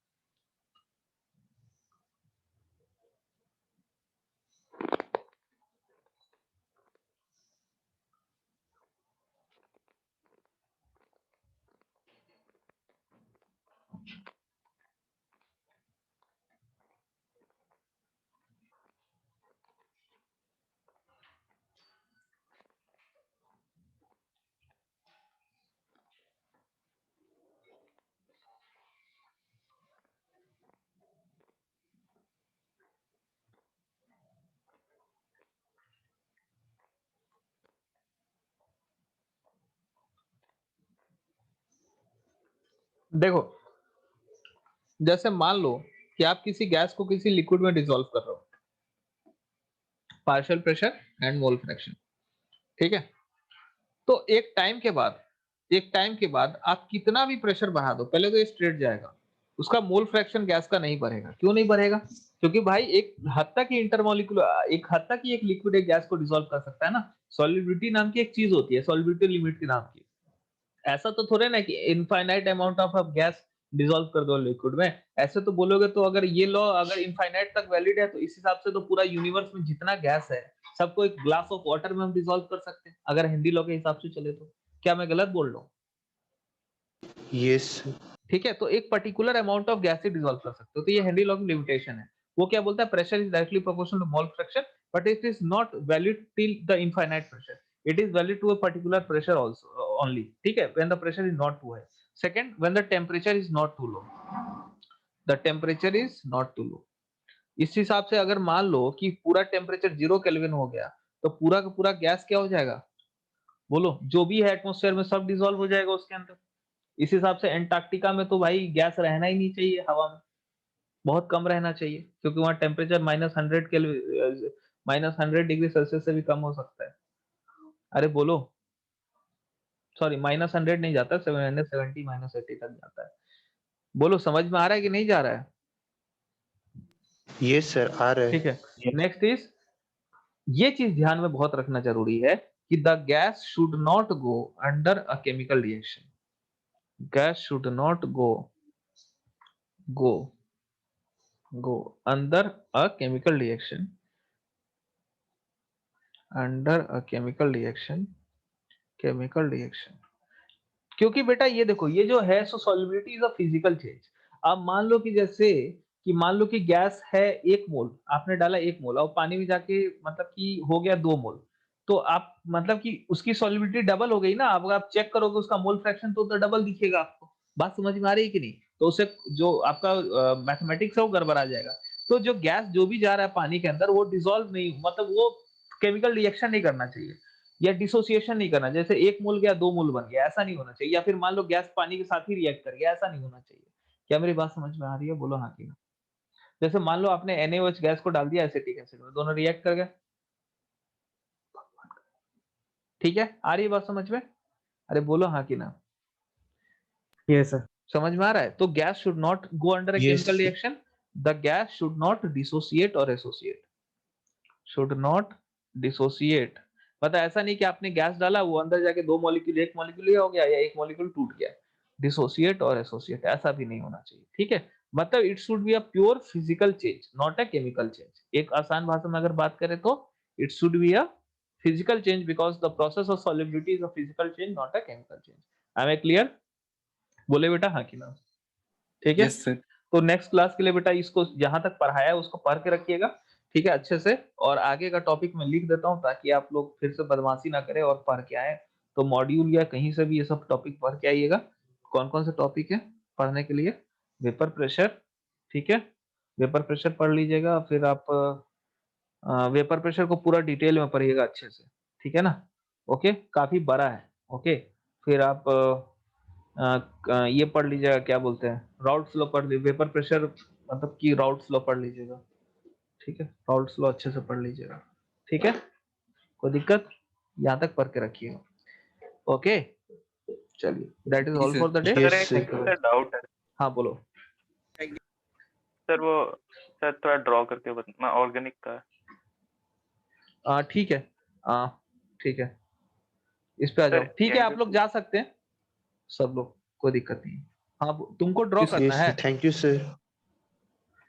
देखो, जैसे मान लो कि आप किसी गैस को किसी लिक्विड में डिसॉल्व कर रहे हो, partial pressure and mole fraction. ठीक है, तो एक टाइम के बाद आप कितना भी प्रेशर बढ़ा दो, पहले तो ये स्ट्रेट जाएगा, उसका मोल फ्रैक्शन गैस का नहीं बढ़ेगा। क्यों नहीं बढ़ेगा? क्योंकि भाई एक हद तक ही इंटरमोलिकुलर, एक हद तक ही एक लिक्विड एक गैस को डिसॉल्व कर सकता है ना। सॉल्युबिलिटी नाम की एक चीज होती है, सॉल्युबिलिटी लिमिट के नाम की। ऐसा तो थोड़े ना कि infinite amount of gas dissolve कर दो लिक्विड में। ऐसे तो बोलोगे तो, अगर ये लॉ अगर इनफाइनाइट तक वैलिड है, तो इस हिसाब से तो पूरा यूनिवर्स में जितना गैस है सबको एक ग्लास ऑफ वाटर में हम डिसॉल्व कर सकते हैं, अगर हेनरी लॉ के हिसाब से चले तो। क्या मैं गलत बोल रहा हूँ? Yes. ठीक है, तो एक particular amount of gas he dissolve कर सकते हो, तो ये हेनरी लॉ की लिमिटेशन है। वो क्या बोलता है, pressure is directly proportional to mole fraction, but it is not valid till the infinite pressure, it is valid to a particular pressure also only. ठीक है, when the pressure is not too high. Second, when the temperature is not too low, the temperature is not too low. इस हिसाब से अगर मान लो कि पूरा temperature 0 kelvin हो गया, तो पूरा का पूरा गैस क्या हो जाएगा, बोलो जो भी है एटमॉस्फेयर में सब डिसॉल्व हो जाएगा उसके अंदर। इस हिसाब से एंटार्क्टिका में तो भाई गैस रहना ही नहीं चाहिए हवा में, बहुत कम रहना चाहिए, क्योंकि वहां टेम्परेचर -100 डिग्री सेल्सियस से भी कम हो सकता है। अरे बोलो, सॉरी -100 नहीं जाता, 770 -80 तक जाता है। बोलो समझ में आ रहा है कि नहीं जा रहा है? ये सर आ रहा है। ठीक है, नेक्स्ट इज, ये चीज ध्यान में बहुत रखना जरूरी है कि the gas should not go under a chemical reaction. Gas should not go under a chemical reaction, under a chemical reaction, क्योंकि बेटा ये देखो, ये जो है so solubility is a physical change. अब मान लो कि जैसे कि मान लो कि गैस है 1 मोल, आपने डाला 1 मोल और पानी में जाके मतलब कि हो गया 2 मोल, तो आप मतलब कि उसकी सॉल्युबिलिटी डबल हो गई ना। अब आप चेक करोगे उसका मोल फ्रैक्शन तो डबल दिखेगा आपको। बात समझ में आ रही है कि नहीं? तो उससे जो आपका मैथमेटिक्स है वो गड़बड़ा जाएगा। तो जो गैस जो भी जा रहा है पानी के अंदर वो डिसॉल्व नहीं, मतलब वो केमिकल रिएक्शन नहीं करना चाहिए या डिसोसिएशन नहीं करना, जैसे 1 मोल गया 2 मोल बन गया, ऐसा नहीं होना चाहिए। या फिर मान लो गैस पानी के साथ ही रिएक्ट कर गया, ऐसा नहीं होना चाहिए। क्या मेरी बात समझ में आ रही है? बोलो हाँ कि ना। जैसे मान लो आपने NaOH गैस को डाल दिया एसिटिक एसिड में, दोनों रिएक्ट कर गए। ठीक है, आ रही है बात समझ में? अरे बोलो हाँ कि ना। Yes sir. समझ में आ रहा है? तो gas should not go under a Yes. Chemical reaction, the gas should not dissociate और एसोसिएट, शुड नॉट डिसोसिएट। मतलब ऐसा नहीं कि आपने गैस डाला वो अंदर जाके 2 मॉलिक्यूल 1 मॉलिक्यूल हो गया या 1 मॉलिक्यूल टूट गया। डिसोसिएट और एसोसिएट ऐसा भी नहीं होना चाहिए। ठीक है, मतलब it should be a pure physical change, not a chemical change. एक आसान भाषा में अगर बात करें तो it should be a physical change because the process of solubility is a physical change not a chemical change. I am clear? बोले बेटा हाँ कि ना। ठीक है, यस सर। तो नेक्स्ट क्लास के लिए बेटा इसको जहां तक पढ़ाया है उसको पढ़ के रखिएगा, ठीक है, अच्छे से। और आगे का टॉपिक मैं लिख देता हूं ताकि आप लोग फिर से बदमाशी ना करें और पढ़ के आए। तो मॉड्यूल या कहीं से भी ये सब टॉपिक पढ़ के आइएगा। कौन कौन से टॉपिक है पढ़ने के लिए? वेपर प्रेशर, ठीक है, वेपर प्रेशर पढ़ लीजिएगा। फिर आप वेपर प्रेशर को पूरा डिटेल में पढ़िएगा अच्छे से, ठीक है ना। ओके, काफी बड़ा है। ओके, फिर आप ये पढ़ लीजिएगा, क्या बोलते हैं, राउट फ्लो पढ़ लीजिए। वेपर प्रेशर मतलब कि राउट फ्लो पढ़ लीजिएगा, ठीक है, राउट फ्लो अच्छे से पढ़ लीजिएगा, ठीक है। कोई दिक्कत? यहाँ तक पढ़ के रखिएगा। ओके, चलिए, दैट इज जी all sir. For the day. Yes, sir एक sir. सर डाउट है हाँ बोलो। सर, वो सर थोड़ा ड्रॉ करके बता, ऑर्गेनिक का है। ठीक है, ठीक है, इस पे आ जाओ। सर ठीक है, यहीं आप लोग पे जा सकते हैं सब लोग, कोई दिक्कत नहीं। हाँ, तुमको ड्रॉ Yes, sir. करना Yes, है? sir. Thank you, sir.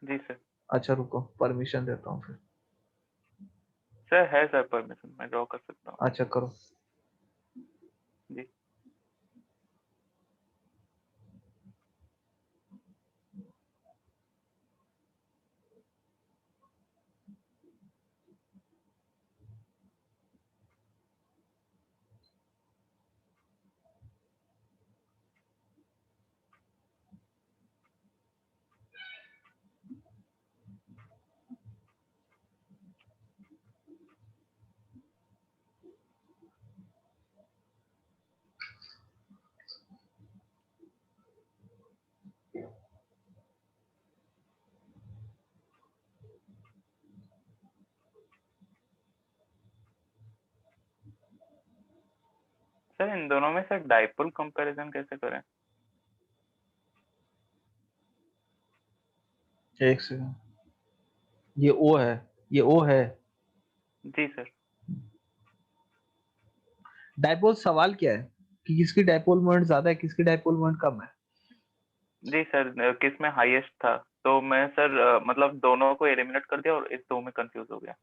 जी सर। अच्छा रुको, परमिशन देता हूँ फिर। सर है सर परमिशन, मैं ड्रॉ कर सकता हूँ। अच्छा करो। जी सर, इन दोनों में सर डाइपोल कंपैरिजन कैसे करें? एक सेकंड, ये ओ है, ये ओ है। जी सर। डाइपोल सवाल क्या है कि किसकी डाइपोल मोमेंट ज्यादा है, किसकी डाइपोल मोमेंट कम है? जी सर, किस में हाईएस्ट था? तो मैं सर मतलब दोनों को एलिमिनेट कर दिया और इस दो में कंफ्यूज हो गया।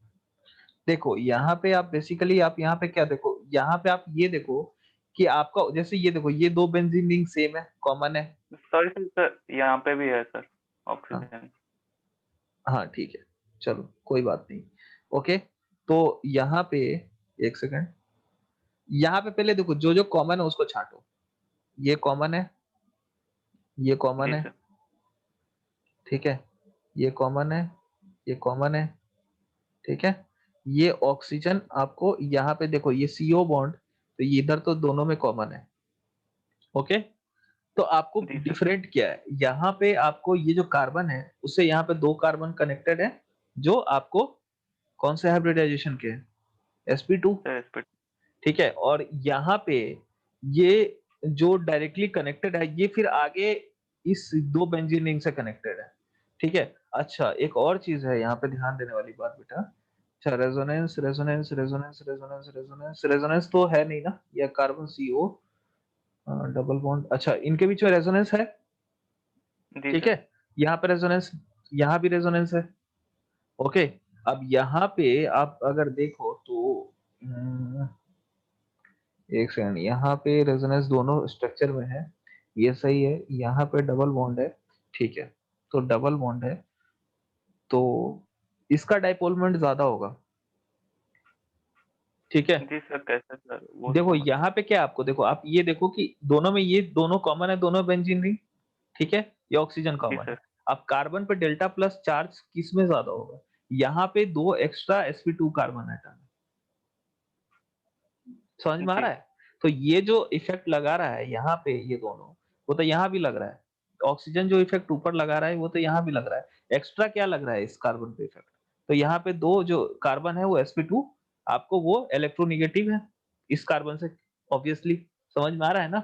देखो यहाँ पे आप बेसिकली आप यहाँ पे क्या देखो, यहाँ पे आप ये देखो कि आपका जैसे ये देखो, ये 2 बेंजीन रिंग सेम है, कॉमन है। सॉरी सर, यहाँ पे भी है सर हाँ ऑक्सीजन। हाँ, ठीक है, चलो कोई बात नहीं। ओके, तो यहाँ पे एक सेकंड, यहाँ पे पहले देखो जो जो कॉमन है उसको छांटो। ये कॉमन है, ये कॉमन जी है, सर। ठीक है, ये कॉमन है, ये कॉमन है, ठीक है। ये ऑक्सीजन आपको यहाँ पे देखो, ये CO बॉन्ड तो ये इधर तो दोनों में कॉमन है। ओके, तो आपको जी सर। डिफरेंट क्या है, यहाँ पे आपको ये जो कार्बन है उससे यहाँ पे 2 कार्बन कनेक्टेड है जो आपको कौन से हाइब्रिडाइजेशन के हैं, sp2, सर sp2। ठीक है। और यहाँ पे ये जो डायरेक्टली कनेक्टेड है ये फिर आगे इस 2 बेंजीन रिंग से कनेक्टेड है, ठीक है। अच्छा, एक और चीज है यहाँ पे ध्यान देने वाली बात बेटा। अच्छा, resonance resonance resonance resonance resonance resonance तो है नहीं ना, ये कार्बन CO डबल बॉन्ड। अच्छा, इनके बीच में रेजोनेंस है, जी ठीक सर। है। यहाँ पे रेजोनेंस, यहाँ भी रेजोनेंस है। ओके, अब यहाँ पे आप अगर देखो तो एक सेकंड, यहाँ पे रेजोनेंस दोनों स्ट्रक्चर में है, ये सही है। यहाँ पे डबल बॉन्ड है, ठीक है। तो डबल बॉन्ड है तो इसका डाइपोल मोमेंट ज्यादा होगा, ठीक है। जी सर, कैसे सर वो देखो समझ। यहाँ पे क्या आपको, देखो आप ये देखो कि दोनों में ये दोनों कॉमन है, दोनों बेंजीन रिंग, ठीक है। ये ऑक्सीजन जी कॉमन है। सर। अब कार्बन पे डेल्टा प्लस चार्ज किस में ज्यादा होगा, यहाँ पे 2 एक्स्ट्रा sp2 कार्बन एटम है। समझ में आ जी रहा है? तो ये जो इफेक्ट लगा रहा है यहाँ पे ये दोनों, वो तो यहाँ भी लग रहा है। ऑक्सीजन जो इफेक्ट ऊपर लगा रहा है वो तो यहाँ भी लग रहा है। एक्स्ट्रा क्या लग रहा है इस कार्बन पे इफेक्ट, तो यहाँ पे 2 जो कार्बन है वो sp2 आपको वो इलेक्ट्रोनेगेटिव है इस कार्बन से, ऑब्वियसली। समझ में आ रहा है ना?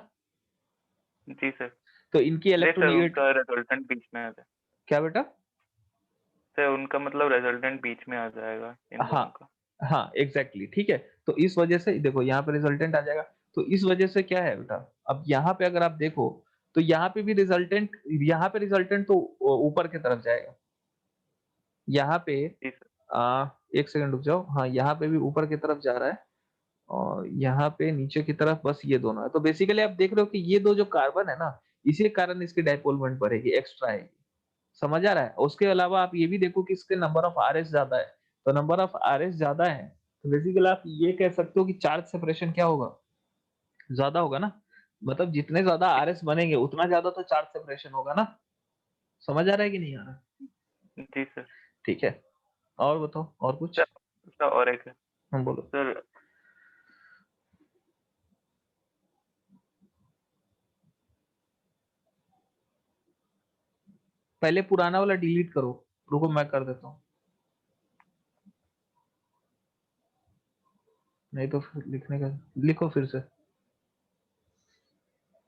जी सर। तो इनकी नहीं सर, इलेक्ट्रोनेगेटिव उनका रिजल्टेंट बीच में आ जाए। क्या बेटा? सर उनका मतलब रिजल्टेंट बीच में आ जाएगा इन दोनों हाँ का। हाँ एग्जैक्टली, ठीक है। तो इस वजह से देखो यहाँ पे रिजल्टेंट आ जाएगा। तो इस वजह से क्या है बेटा, अब यहाँ पे अगर आप देखो तो यहाँ पे भी रिजल्टेंट, यहाँ पे रिजल्टेंट तो ऊपर की तरफ जाएगा। यहाँ पे जी सर। एक सेकंड रुक जाओ, हाँ यहाँ पे भी ऊपर की तरफ जा रहा है और यहाँ पे नीचे की तरफ बस ये दोनों है। तो बेसिकली आप देख रहे हो कि ये 2 जो कार्बन है ना, इसी कारण इसकी डाइपोल मोमेंट बढ़ेगी, एक्स्ट्रा है। समझ आ रहा है? उसके अलावा आप ये भी देखो कि इसके नंबर ऑफ RS ज्यादा है, तो नंबर ऑफ RS ज्यादा है तो बेसिकली आप ये कह सकते हो कि चार्ज सेपरेशन क्या होगा, ज्यादा होगा ना। मतलब जितने ज्यादा RS बनेंगे उतना ज्यादा तो चार्ज सेपरेशन होगा ना। समझ आ रहा है कि नहीं आ रहा? जी सर। ठीक है, और बताओ और कुछ। सर सर, और एक है हम बोलो। सर। पहले पुराना वाला डिलीट करो, रुको मैं कर देता हूँ, नहीं तो फिर लिखने का, लिखो फिर से।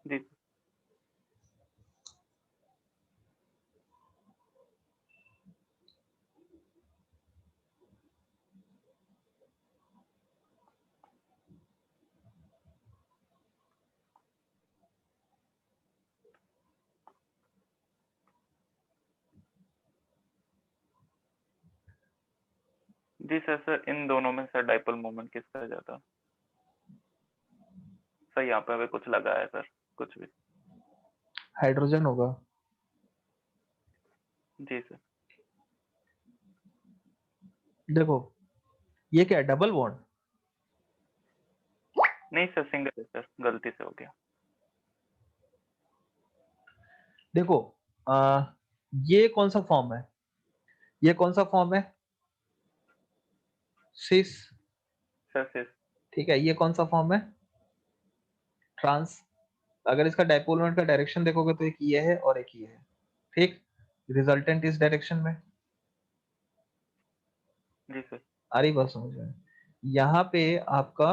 जी जी सर। सर इन दोनों में सर डाइपोल मोमेंट किसका ज्यादा? सर यहाँ पे अभी कुछ लगा है सर, कुछ भी। हाइड्रोजन होगा। जी सर। देखो ये क्या है, डबल बॉन्ड? नहीं सर, सिंगल है सर, गलती से हो गया। देखो ये कौन सा फॉर्म है, ये कौन सा फॉर्म है, सिस, सर सिस। ठीक है। ये कौन सा फॉर्म है, ट्रांस। अगर इसका डाइपोल मोमेंट का डायरेक्शन देखोगे तो एक ये है और एक ये है, ठीक। रिजल्टेंट इस डायरेक्शन में। जी सर। आ रही बात समझ में? यहाँ पे आपका,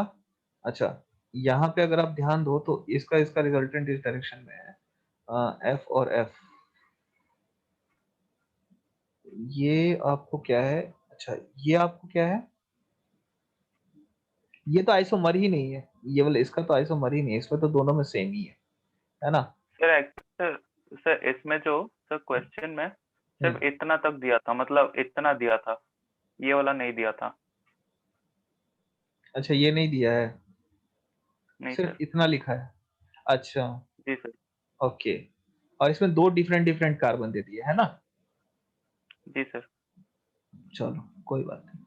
अच्छा यहाँ पे अगर आप ध्यान दो तो इसका इसका रिजल्टेंट इस डायरेक्शन में है, F और F। ये आपको क्या है, अच्छा ये आपको क्या है, ये तो आइसोमर ही नहीं है, ये वाला इसका तो आइसोमर ही नहीं है, इसमें तो दोनों में सेम ही है ना। सर सर सर इसमें जो सर क्वेश्चन में सिर्फ इतना तक दिया था, मतलब इतना दिया था, ये वाला नहीं दिया था। अच्छा ये नहीं दिया है, नहीं सिर्फ सर। इतना लिखा है। अच्छा जी सर। ओके, और इसमें 2 डिफरेंट डिफरेंट कार्बन दे दिए है ना। जी सर। चलो कोई बात नहीं।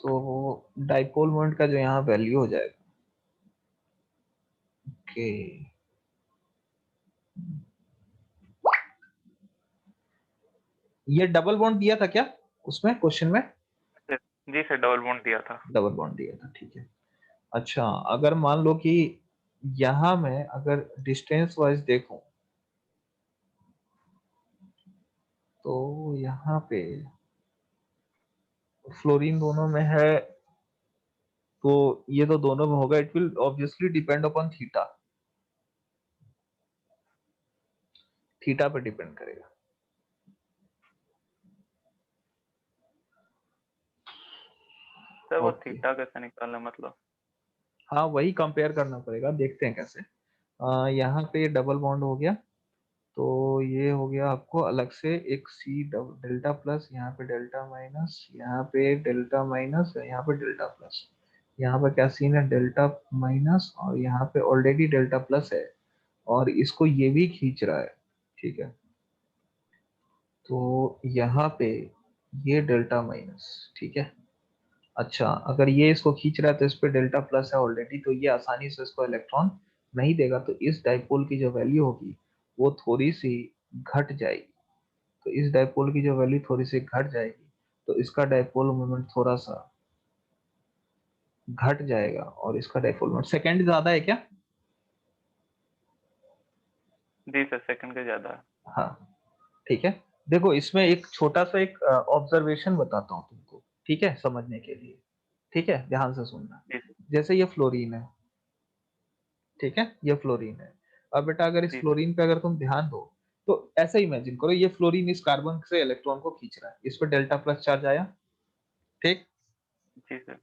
तो डाइपोल मोमेंट का जो यहाँ वैल्यू हो जाएगा, ओके ये डबल बॉन्ड दिया था क्या उसमें क्वेश्चन में? जी सर, डबल बॉन्ड दिया था। डबल बॉन्ड दिया था, ठीक है। अच्छा, अगर मान लो कि यहाँ मैं अगर डिस्टेंस वाइज देखूं तो यहाँ पे फ्लोरीन दोनों में है, तो ये तो दोनों में होगा। It will obviously depend upon theta, theta पे डिपेंड करेगा। सर वो ओके, थीटा कैसे निकालना, मतलब? हाँ वही कंपेयर करना पड़ेगा, देखते हैं कैसे। यहाँ पे डबल बॉन्ड हो गया, तो ये हो गया आपको अलग से एक सी डेल्टा प्लस, यहाँ पे डेल्टा माइनस, यहाँ पे डेल्टा माइनस, यहाँ पे डेल्टा प्लस। यहाँ पे क्या सीन है, डेल्टा माइनस और यहाँ पे ऑलरेडी डेल्टा प्लस है और इसको ये भी खींच रहा है, ठीक है। तो यहाँ पे ये डेल्टा माइनस, ठीक है। अच्छा, अगर ये इसको खींच रहा है तो इस पे डेल्टा प्लस है ऑलरेडी, तो ये आसानी से इसको इलेक्ट्रॉन नहीं देगा, तो इस डाइपोल की जो वैल्यू होगी वो थोड़ी सी घट जाएगी। तो इस डाइपोल की जो वैल्यू थोड़ी सी घट जाएगी, तो इसका डाइपोल मोमेंट थोड़ा सा घट जाएगा और इसका डाइपोल मोमेंट सेकंड ज्यादा है क्या? जी सर, सेकंड का ज्यादा है। हाँ, ठीक है। देखो इसमें एक छोटा सा एक ऑब्जर्वेशन बताता हूँ तुमको, ठीक है, समझने के लिए, ठीक है, ध्यान से सुनना। जी सर। जैसे ये फ्लोरीन है, ठीक है, ये फ्लोरीन है। अब बेटा अगर इस जी सर। फ्लोरीन पे अगर तुम ध्यान दो तो ऐसा इमेजिन करो, ये फ्लोरीन इस कार्बन से इलेक्ट्रॉन को खींच रहा है, इस पे डेल्टा प्लस चार्ज आया, ठीक। जी सर।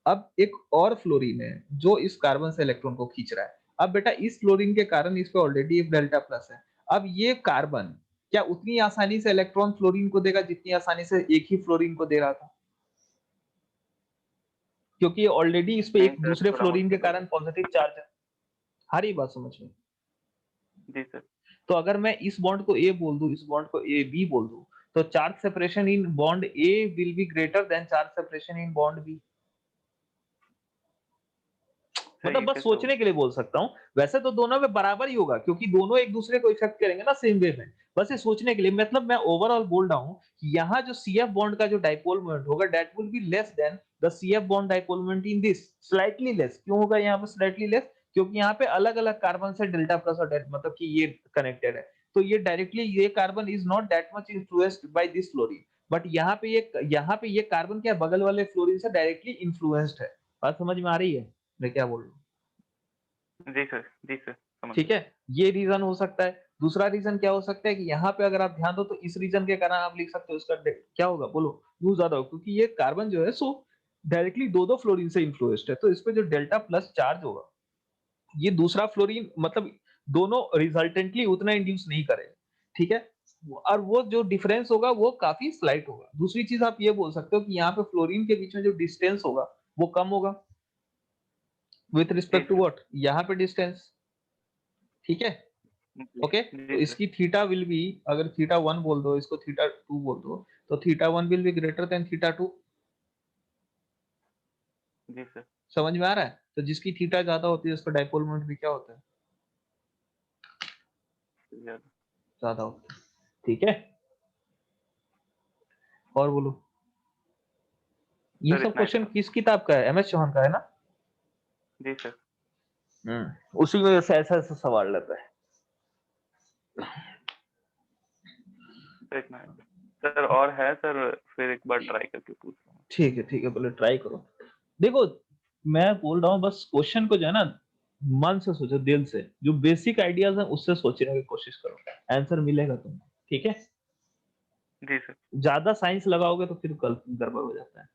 अब एक और फ्लोरीन है जो इस कार्बन से इलेक्ट्रॉन को खींच रहा है। अब बेटा इस फ्लोरीन के कारण इस पे ऑलरेडी एक डेल्टा प्लस है। अब ये कार्बन क्या उतनी आसानी से इलेक्ट्रॉन फ्लोरीन को देगा जितनी आसानी से एक ही फ्लोरीन को दे रहा था? क्योंकि ऑलरेडी इस पे नहीं एक सर, दूसरे थोड़ा फ्लोरीन के मुश्किल कारण पॉजिटिव चार्ज है। हरी बात समझ में? जी सर। तो अगर मैं इस बॉन्ड को ए बोल दूं, इस बॉन्ड को ए बी बोल दूं, तो charge separation in bond A will be greater than charge separation in bond B. मतलब बस सोचने के लिए बोल सकता हूँ, वैसे तो दोनों में बराबर ही होगा क्योंकि दोनों एक दूसरे को इफेक्ट करेंगे ना सेम वे में। बस ये सोचने के लिए, मतलब मैं ओवरऑल बोल रहा हूँ कि यहाँ जो CF बॉन्ड का जो डाइपोल मोमेंट होगा that will be less than the CF bond dipole moment in this, slightly less. क्यों होगा यहाँ पे स्लाइटली लेस? क्योंकि यहाँ पे अलग अलग कार्बन से डेल्टा प्लस और मतलब कि ये कनेक्टेड है, तो ये डायरेक्टली ये carbon is not that much influenced by this fluorine, but यहाँ पे ये कार्बन क्या बगल वाले फ्लोरीन से डायरेक्टली इन्फ्लुएंस्ड है। बात समझ में आ रही है मैं क्या बोल रहा हूँ? जी सर। जी सर, समझ ठीक है, ये रीजन हो सकता है। दूसरा रीजन क्या हो सकता है कि यहाँ पे अगर आप ध्यान दो तो इस रीजन के कारण आप लिख सकते हो इसका क्या होगा, बोलो, यू ज्यादा होगा क्योंकि ये कार्बन जो है सो डायरेक्टली दो फ्लोरीन से इन्फ्लुएंस्ड है, तो इस पे जो डेल्टा प्लस चार्ज होगा ये दूसरा फ्लोरीन मतलब दोनों रिजल्टेंटली उतना इंड्यूस नहीं करेगा, ठीक है। और वो जो डिफरेंस होगा वो काफी स्लाइट होगा। दूसरी चीज आप ये बोल सकते हो कि यहाँ पे फ्लोरीन के बीच में जो डिस्टेंस होगा वो कम होगा विथ रिस्पेक्ट टू व्हाट, यहाँ पे डिस्टेंस, ठीक है। ओके, तो इसकी थीटा विल बी, अगर थीटा 1 बोल दो, इसको थीटा 2 बोल दो, तो theta 1 will be greater than theta 2। जी सर। समझ में आ रहा है? तो जिसकी थीटा ज्यादा होती है उसका डाइपोल मोमेंट भी क्या होता है, ज्यादा होता है, ठीक है। और बोलो, ये सब क्वेश्चन किस किताब का है? MS चौहान का है ना? जी सर। उसी में ऐसा ऐसा सवाल रहता है। एक मिनट सर, और है सर, फिर एक बार ट्राई करके पूछता हूँ। ठीक है, बोले ट्राई करो। देखो मैं बोल रहा हूँ बस क्वेश्चन को जो है ना मन से सोचो, दिल से, जो बेसिक आइडियाज है उससे सोचने की कोशिश करो, आंसर मिलेगा तुमको, ठीक है। जी सर। ज्यादा साइंस लगाओगे तो फिर गड़बड़ हो जाता है,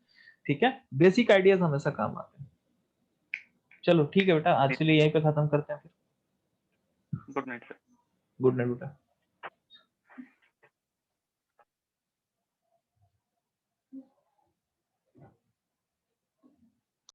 ठीक है। बेसिक आइडियाज हमेशा काम आते हैं। चलो ठीक है बेटा, आज के लिए यहीं पे खत्म करते हैं फिर। Good night sir. Good night बेटा।